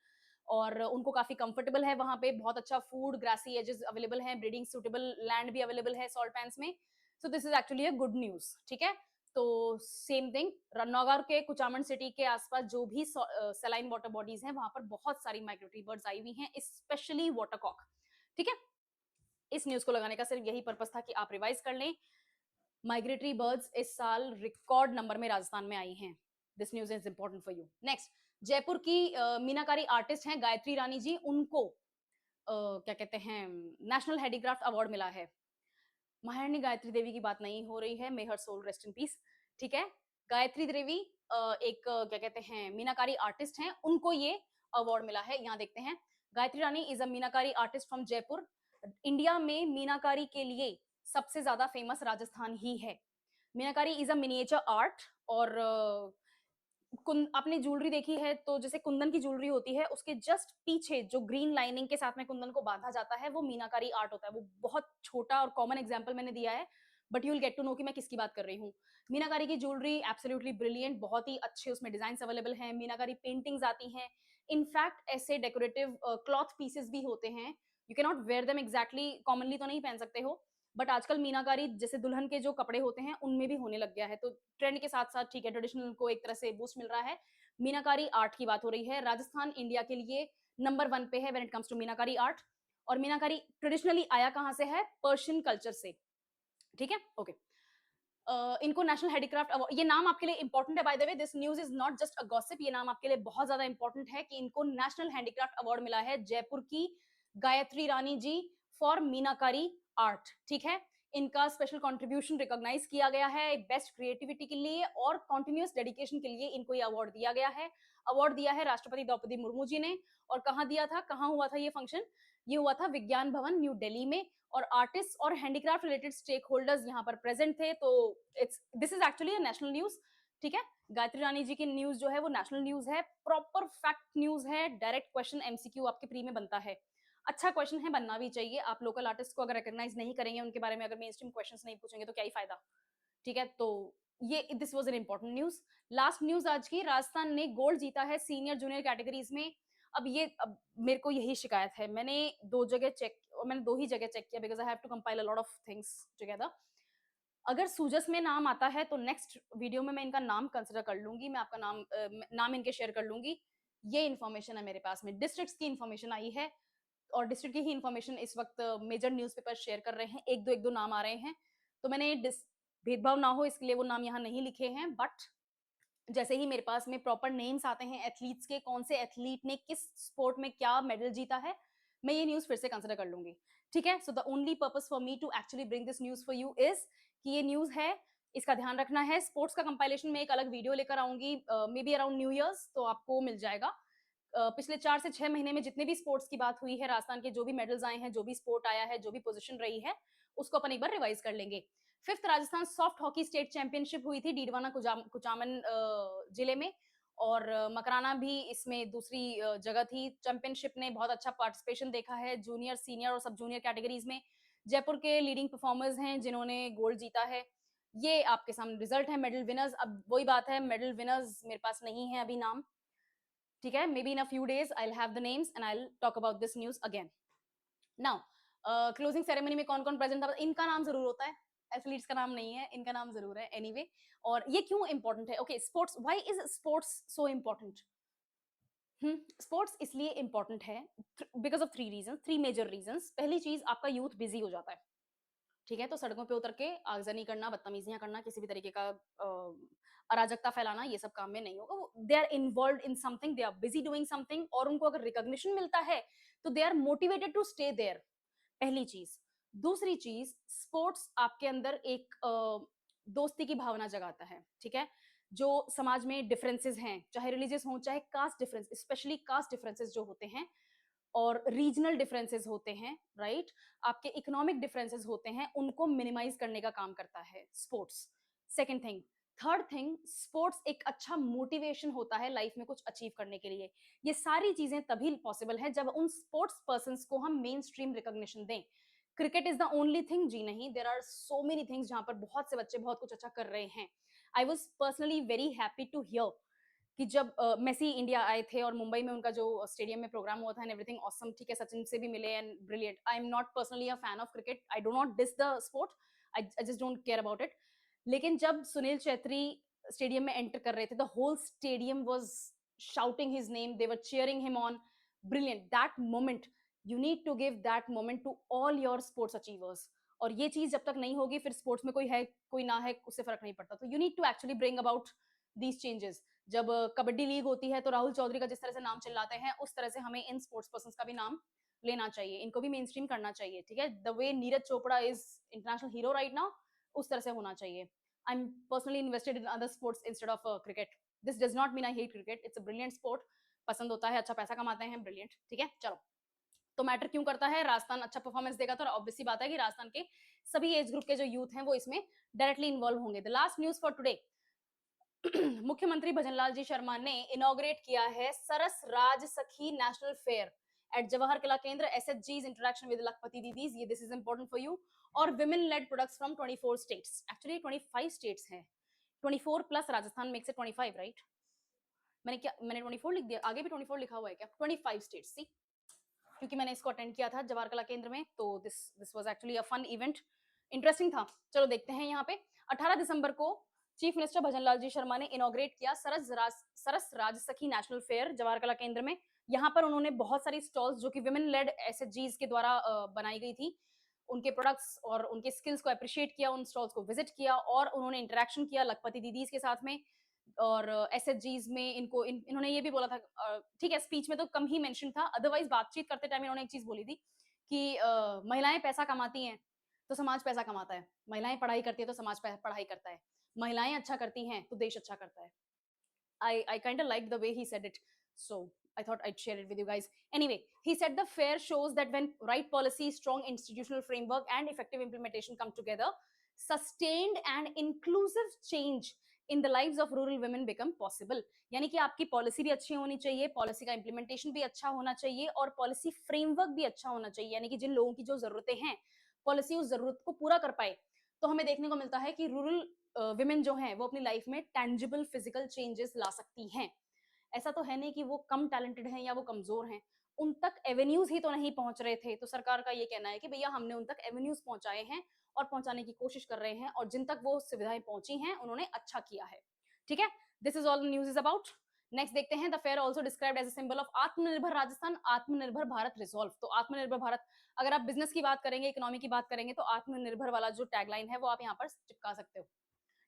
और उनको काफी कंफर्टेबल है वहां पे, बहुत अच्छा फूड, ग्रासी एजेस अवेलेबल हैं, ब्रीडिंग सुटेबल लैंड भी अवेलेबल है सॉल्ट पैंस में। So this is actually a good news. ठीक है, तो सेम थिंग, नौगांव के कुचामन सिटी के आसपास जो भी सलाइन वाटर बॉडीज हैं वहां पर बहुत सारी माइग्रेटरी बर्ड्स आई हुई हैं, स्पेशली वाटरकॉक। ठीक है, इस न्यूज को लगाने का सिर्फ यही पर्पस था कि आप रिवाइज कर लें। माइग्रेटरी बर्ड्स इस साल रिकॉर्ड नंबर में राजस्थान में आई हैं। This news is important for you. Next, Jaipur की मीनाकारी आर्टिस्ट हैं गायत्री रानी जी, उनको क्या कहते हैं, नेशनल हैंडीक्राफ्ट अवार्ड मिला है। महारानी गायत्री देवी की बात नहीं हो रही है, मे हर सोल रेस्ट इन पीस। ठीक है, गायत्री देवी एक क्या कहते हैं मीनाकारी आर्टिस्ट हैं, उनको ये अवार्ड मिला है। यहाँ देखते हैं, Gayatri Rani is a meenakari artist from Jaipur. India में मीनाकारी के लिए सबसे ज्यादा फेमस राजस्थान ही है। मीनाकारी इज अ मिनिएचर आर्ट, और आपने ज्वेलरी देखी है तो जैसे कुंदन की ज्वेलरी होती है, उसके जस्ट पीछे जो ग्रीन लाइनिंग के साथ में कुंदन को बांधा जाता है वो मीनाकारी आर्ट होता है। वो बहुत छोटा और कॉमन एग्जांपल मैंने दिया है, but you will get to know कि मैं किसकी बात कर रही हूँ। मीनाकारी की ज्वेलरी एब्सोल्युटली ब्रिलियंट, बहुत ही अच्छे उसमें डिजाइन अवेलेबल हैं, मीनाकारी पेंटिंग्स आती हैं। इनफैक्ट ऐसे डेकोरेटिव क्लॉथ पीसेस भी होते हैं, you can not wear them exactly, commonly तो नहीं पहन सकते हो, बट आजकल मीनाकारी जैसे दुल्हन के जो कपड़े होते हैं उनमें भी होने लग गया है। तो ट्रेंड के साथ साथ ठीक है, ट्रेडिशनल को एक तरह से बूस्ट मिल रहा है। मीनाकारी आर्ट की बात हो रही है, राजस्थान इंडिया के लिए नंबर 1 पे है when it comes to meenakari art. और मीनाकारी ट्रेडिशनली आया कहां से है, पर्शियन कल्चर से। ठीक है, ओके। इनको नेशनल हैंडीक्राफ्ट अवार्ड, ये नाम आपके लिए इंपॉर्टेंट है by the way, this news is not just a gossip, ये नाम आपके लिए बहुत ज्यादा इंपॉर्टेंट है कि इनको नेशनल हैंडीक्राफ्ट अवार्ड मिला है जयपुर की गायत्री रानी जी फॉर मीनाकारी आर्ट। ठीक है, इनका स्पेशल कंट्रीब्यूशन रिकॉग्नाइज किया गया है बेस्ट क्रिएटिविटी के लिए और कॉन्टिन्यूअस डेडिकेशन के लिए इनको ये अवार्ड दिया गया है। अवार्ड दिया है राष्ट्रपति द्रौपदी मुर्मू जी ने। और कहाँ दिया था, कहाँ हुआ था ये फंक्शन, ये हुआ था विज्ञान भवन न्यू दिल्ली में, और आर्टिस्ट और हैंडीक्राफ्ट रिलेटेड स्टेक होल्डर्स यहाँ पर प्रेजेंट थे। तो it's this is actually a national news. ठीक है, गायत्री रानी जी की न्यूज जो है वो नेशनल न्यूज है, प्रॉपर फैक्ट न्यूज है, डायरेक्ट क्वेश्चन एमसीक्यू आपके प्री में बनता है। अच्छा क्वेश्चन है, बनना भी चाहिए। आप लोकल आर्टिस्ट को अगर रिकॉग्नाइज नहीं करेंगे, उनके बारे में अगर मेन स्ट्रीम क्वेश्चंस नहीं पूछेंगे तो क्या ही फायदा। ठीक है, तो ये this was an important news. Last news आज की, राजस्थान ने गोल्ड जीता है सीनियर जूनियर कैटेगरीज में। अब मेरे को यही शिकायत है, मैंने दो ही जगह चेक किया, because I have to compile a lot of things together. अगर सूजस में नाम आता है तो नेक्स्ट वीडियो में मैं इनका नाम कंसिडर कर लूंगी, मैं आपका नाम इनके शेयर कर लूंगी। ये इन्फॉर्मेशन है मेरे पास में, डिस्ट्रिक्ट्स की इन्फॉर्मेशन आई है, और डिस्ट्रिक्ट की ही इन्फॉर्मेशन इस वक्त मेजर न्यूज़पेपर शेयर कर रहे हैं। एक दो नाम आ रहे हैं, तो मैंने भेदभाव ना हो इसके लिए वो नाम यहाँ नहीं लिखे हैं, बट जैसे ही मेरे पास में प्रॉपर नेम्स आते हैं एथलीट्स के, कौन से एथलीट ने किस स्पोर्ट में क्या मेडल जीता है, मैं ये न्यूज फिर से कंसिडर कर लूंगी। ठीक है, so the only purpose for me to actually bring this news for you is कि ये न्यूज है, इसका ध्यान रखना है। स्पोर्ट्स का कंपाइलेशन में एक अलग वीडियो लेकर आऊंगी, may be around new years, तो आपको मिल जाएगा। पिछले 4 से 6 महीने में जितने भी स्पोर्ट्स की बात हुई है, राजस्थान के जो भी मेडल्स आए हैं, जो भी स्पोर्ट आया है, जो भी पोजीशन रही है, उसको अपन एक बार रिवाइज कर लेंगे। 5th Rajasthan soft hockey state championship हुई थी डीडवाना कुचामन जिले में, और मकराना भी इसमें दूसरी जगह थी। चैंपियनशिप ने बहुत अच्छा पार्टिसिपेशन देखा है जूनियर, सीनियर और सब जूनियर कैटेगरीज में। जयपुर के लीडिंग परफॉर्मर्स हैं जिन्होंने गोल्ड जीता है। ये आपके सामने रिजल्ट है, मेडल विनर्स। अब वही बात है, मेडल विनर्स मेरे पास नहीं है अभी नाम। ठीक है, may be in a few days I will have the names and I will talk about this news again. Now, closing ceremony में कौन कौन प्रेजेंट था, इनका नाम जरूर होता है, एथलीट्स का नाम नहीं है, इनका नाम जरूर है एनीवे। और ये क्यों इंपॉर्टेंट है, okay, sports, why is sports so important. Sports इसलिए इंपॉर्टेंट है because of 3 reason, 3 major reason. पहली चीज, आपका यूथ बिजी हो जाता है। ठीक है, तो सड़कों पे उतर के आगजनी करना, बदतमीजियां करना, किसी भी तरीके का अराजकता फैलाना, ये सब काम में नहीं होगा। They are involved in something, they are busy doing something, और उनको अगर रिकॉग्निशन मिलता है तो they are motivated to stay there. पहली चीज। दूसरी चीज, स्पोर्ट्स आपके अंदर एक दोस्ती की भावना जगाता है। ठीक है, जो समाज में डिफरेंसेस हैं, चाहे रिलीजियस हो, चाहे caste difference, specially caste differences जो होते हैं, और रीजनल डिफरेंसेस होते हैं, राइट, आपके इकोनॉमिक डिफरेंसेस होते हैं, उनको मिनिमाइज करने का काम करता है sports. Second thing. Third thing, sports एक अच्छा मोटिवेशन होता है लाइफ में कुछ अचीव करने के लिए। ये सारी चीजें तभी पॉसिबल है जब उन स्पोर्ट्स पर्सन को हम मेन स्ट्रीम रिकॉग्निशन दें। Cricket is the only thing जी नहीं, there are so many things जहां पर बहुत से बच्चे बहुत कुछ अच्छा कर रहे हैं। I was personally very happy to hear कि जब मेसी इंडिया आए थे और मुंबई में उनका जो स्टेडियम में प्रोग्राम हुआ था एंड एवरीथिंग ऑसम। ठीक है, सचिन से भी मिले and brilliant. I am not personally a fan of cricket, I do not dis the sport, I just don't care about it. लेकिन जब सुनील चेत्री स्टेडियम में एंटर कर रहे थे, the whole stadium was shouting his name, they were cheering him on. Brilliant that moment. You need to give that moment to all your sports achievers. और ये चीज जब तक नहीं होगी, फिर स्पोर्ट्स में कोई है कोई ना है उससे फर्क नहीं पड़ता. तो you need to actually bring about these changes. जब कबड्डी लीग होती है तो राहुल चौधरी का जिस तरह से नाम चिल्लाते हैं, उस तरह से हमें इन स्पोर्ट्स पर्सन का भी नाम लेना चाहिए, इनको भी मेन स्ट्रीम करना चाहिए. ठीक है, the way Neeraj Chopra is international hero right now, उस तरह से होना चाहिए. I'm personally invested in other sports instead of cricket. This does not mean I hate cricket. It's a brilliant sport. पसंद होता है, अच्छा पैसा कमाते हैं, ब्रिलियंट. ठीक है, चलो. तो मैटर क्यों करता है? राजस्थान अच्छा परफॉर्मेंस देगा तो ऑब्वियस सी बात है कि राजस्थान के सभी एज ग्रुप के जो यूथ हैं वो इसमें डायरेक्टली इन्वॉल्व होंगे. The last news for today. मुख्यमंत्री भजनलाल जी शर्मा ने इनॉग्रेट किया है सरस राज सखी नेशनल फेयर एट जवाहर कला केंद्र. एसएचजी's इंटरेक्शन विद लखपति दीदीज, ये this is important for you. और women led products from 24 states. Actually 25 states हैं. 24 plus Rajasthan makes it 25, right? मैंने 24 लिख दिया, आगे भी 24 लिखा हुआ है क्या? 25 स्टेट्स. सी, क्योंकि मैंने इसको अटेंड किया था जवाहर कला केंद्र में, तो this was actually a fun event. Interesting था. चलो देखते हैं यहाँ पे. 18 दिसंबर को चीफ मिनिस्टर भजनलाल जी शर्मा ने इनॉग्रेट किया सरस राज सखी नेशनल फेयर जवाहर कला केंद्र में. यहाँ पर उन्होंने बहुत सारी स्टॉल्स जो कि विमेन लेड एसएचजीज के द्वारा बनाई गई थी, उनके प्रोडक्ट्स और उनके स्किल्स को अप्रिशिएट किया, उन स्टॉल्स को विजिट किया और उन्होंने इंटरेक्शन किया लखपति दीदीज के साथ में. और एसएचजीज में इन्होंने ये भी बोला था, ठीक है स्पीच में तो कम ही मेंशन था, अदरवाइज बातचीत करते टाइम इन्होंने एक चीज बोली थी कि महिलाएं पैसा कमाती हैं तो समाज पैसा कमाता है, महिलाएं पढ़ाई करती है तो समाज पढ़ाई करता है, महिलाएं अच्छा करती हैं तो देश अच्छा करता है. I kind of liked the way he said it, so I thought I'd share it with you guys. Anyway, he said the fair shows that when right policy, strong institutional framework, and effective implementation come together, sustained and inclusive change in the lives of rural women become possible. यानी कि आपकी policy भी अच्छी होनी चाहिए, policy का implementation भी अच्छा होना चाहिए और पॉलिसी फ्रेमवर्क भी अच्छा होना चाहिए. यानी कि जिन लोगों की जो जरूरतें हैं, पॉलिसी उस जरूरत को पूरा कर पाए. तो हमें देखने को मिलता है कि रूरल विमेन जो हैं वो अपनी लाइफ में टेंजिबल फिजिकल चेंजेस ला सकती हैं. ऐसा तो है नहीं कि वो कम टैलेंटेड हैं या वो कमजोर हैं, उन तक एवेन्यूज ही तो नहीं पहुंच रहे थे. तो सरकार का ये कहना है कि भैया हमने उन तक एवेन्यूज पहुंचाए हैं और पहुंचाने की कोशिश कर रहे हैं, और जिन तक वो सुविधाएं पहुंची हैं उन्होंने अच्छा किया है. ठीक है, this is all news is about. Next देखते हैं. The fair also described as a symbol of Aatmanirbhar Rajasthan, आत्मनिर्भर भारत रिजॉल्व. तो आत्मनिर्भर भारत, अगर आप बिजनेस की बात करेंगे, इकोनॉमी की बात करेंगे, तो आत्मनिर्भर वाला जो टैगलाइन है वो आप यहाँ पर चिपका सकते हो.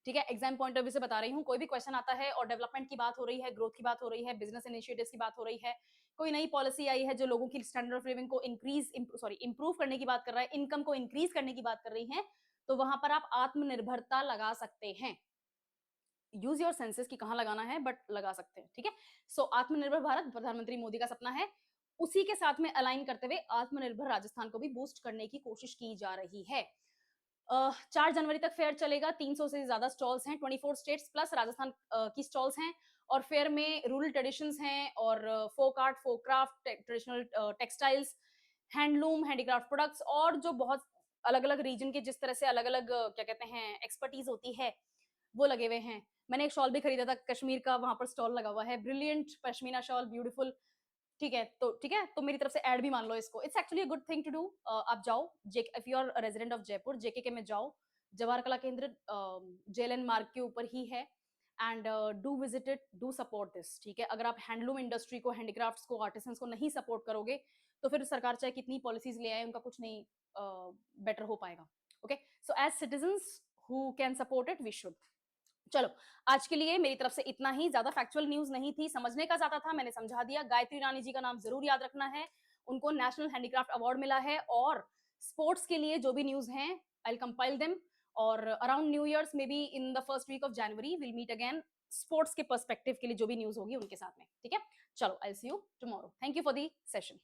ठीक है, एग्जाम पॉइंट ऑफ व्यू से बता रही हूँ. कोई भी क्वेश्चन आता है और डेवलपमेंट की बात हो रही है, ग्रोथ की बात हो रही है, बिजनेस इनिशिएटिव्स की बात हो रही है, कोई नई पॉलिसी आई है जो लोगों की स्टैंडर्ड ऑफ लिविंग को इंप्रूव करने की बात कर रहा है, इनकम को इंक्रीज करने की बात कर रही है, तो वहां पर आप आत्मनिर्भरता लगा सकते हैं. यूज योर सेंसेस कि कहाँ लगाना है, बट लगा सकते हैं. ठीक है, सो आत्मनिर्भर भारत प्रधानमंत्री मोदी का सपना है, उसी के साथ में अलाइन करते हुए आत्मनिर्भर राजस्थान को भी बूस्ट करने की कोशिश की जा रही है. 4 जनवरी तक फेयर चलेगा. 300 से ज्यादा स्टॉल्स हैं, 24 स्टेट्स प्लस राजस्थान की स्टॉल्स हैं. और फेयर में रूरल ट्रेडिशंस हैं और folk art, folk craft, traditional textiles, handloom, handicraft products और जो बहुत अलग अलग रीजन के जिस तरह से अलग अलग क्या कहते हैं एक्सपर्टीज होती है वो लगे हुए हैं. मैंने एक शॉल भी खरीदा था कश्मीर का, वहां पर स्टॉल लगा हुआ है, ब्रिलियंट पश्मीना शॉल, ब्यूटीफुल. ठीक है, तो मेरी तरफ से ऐड भी मान लो इसको. It's actually a good thing to do. आप जाओ, if you are resident of Jaipur, JK में जाओ, जवाहर कला केंद्र जेएलएन मार्ग के ऊपर ही है, and do visit it, do support this. ठीक है, अगर आप हैंडलूम इंडस्ट्री को, हैंडीक्राफ्ट्स को, आर्टिसंस को नहीं सपोर्ट करोगे तो फिर सरकार चाहे कितनी पॉलिसीज ले आए, उनका कुछ नहीं बेटर हो पाएगा. Okay, so as citizens who can support it, we should. चलो, आज के लिए मेरी तरफ से इतना ही. ज्यादा फैक्चुअल न्यूज नहीं थी, समझने का ज्यादा था, मैंने समझा दिया. गायत्री रानी जी का नाम जरूर याद रखना है, उनको नेशनल हैंडीक्राफ्ट अवार्ड मिला है. और स्पोर्ट्स के लिए जो भी न्यूज हैं, आई विल कंपाइल देम, और around new years maybe in the first week of January will meet again, sports के पर्सपेक्टिव के लिए जो भी न्यूज होगी उनके साथ में. ठीक है, चलो, I will see you tomorrow. Thank you for the session.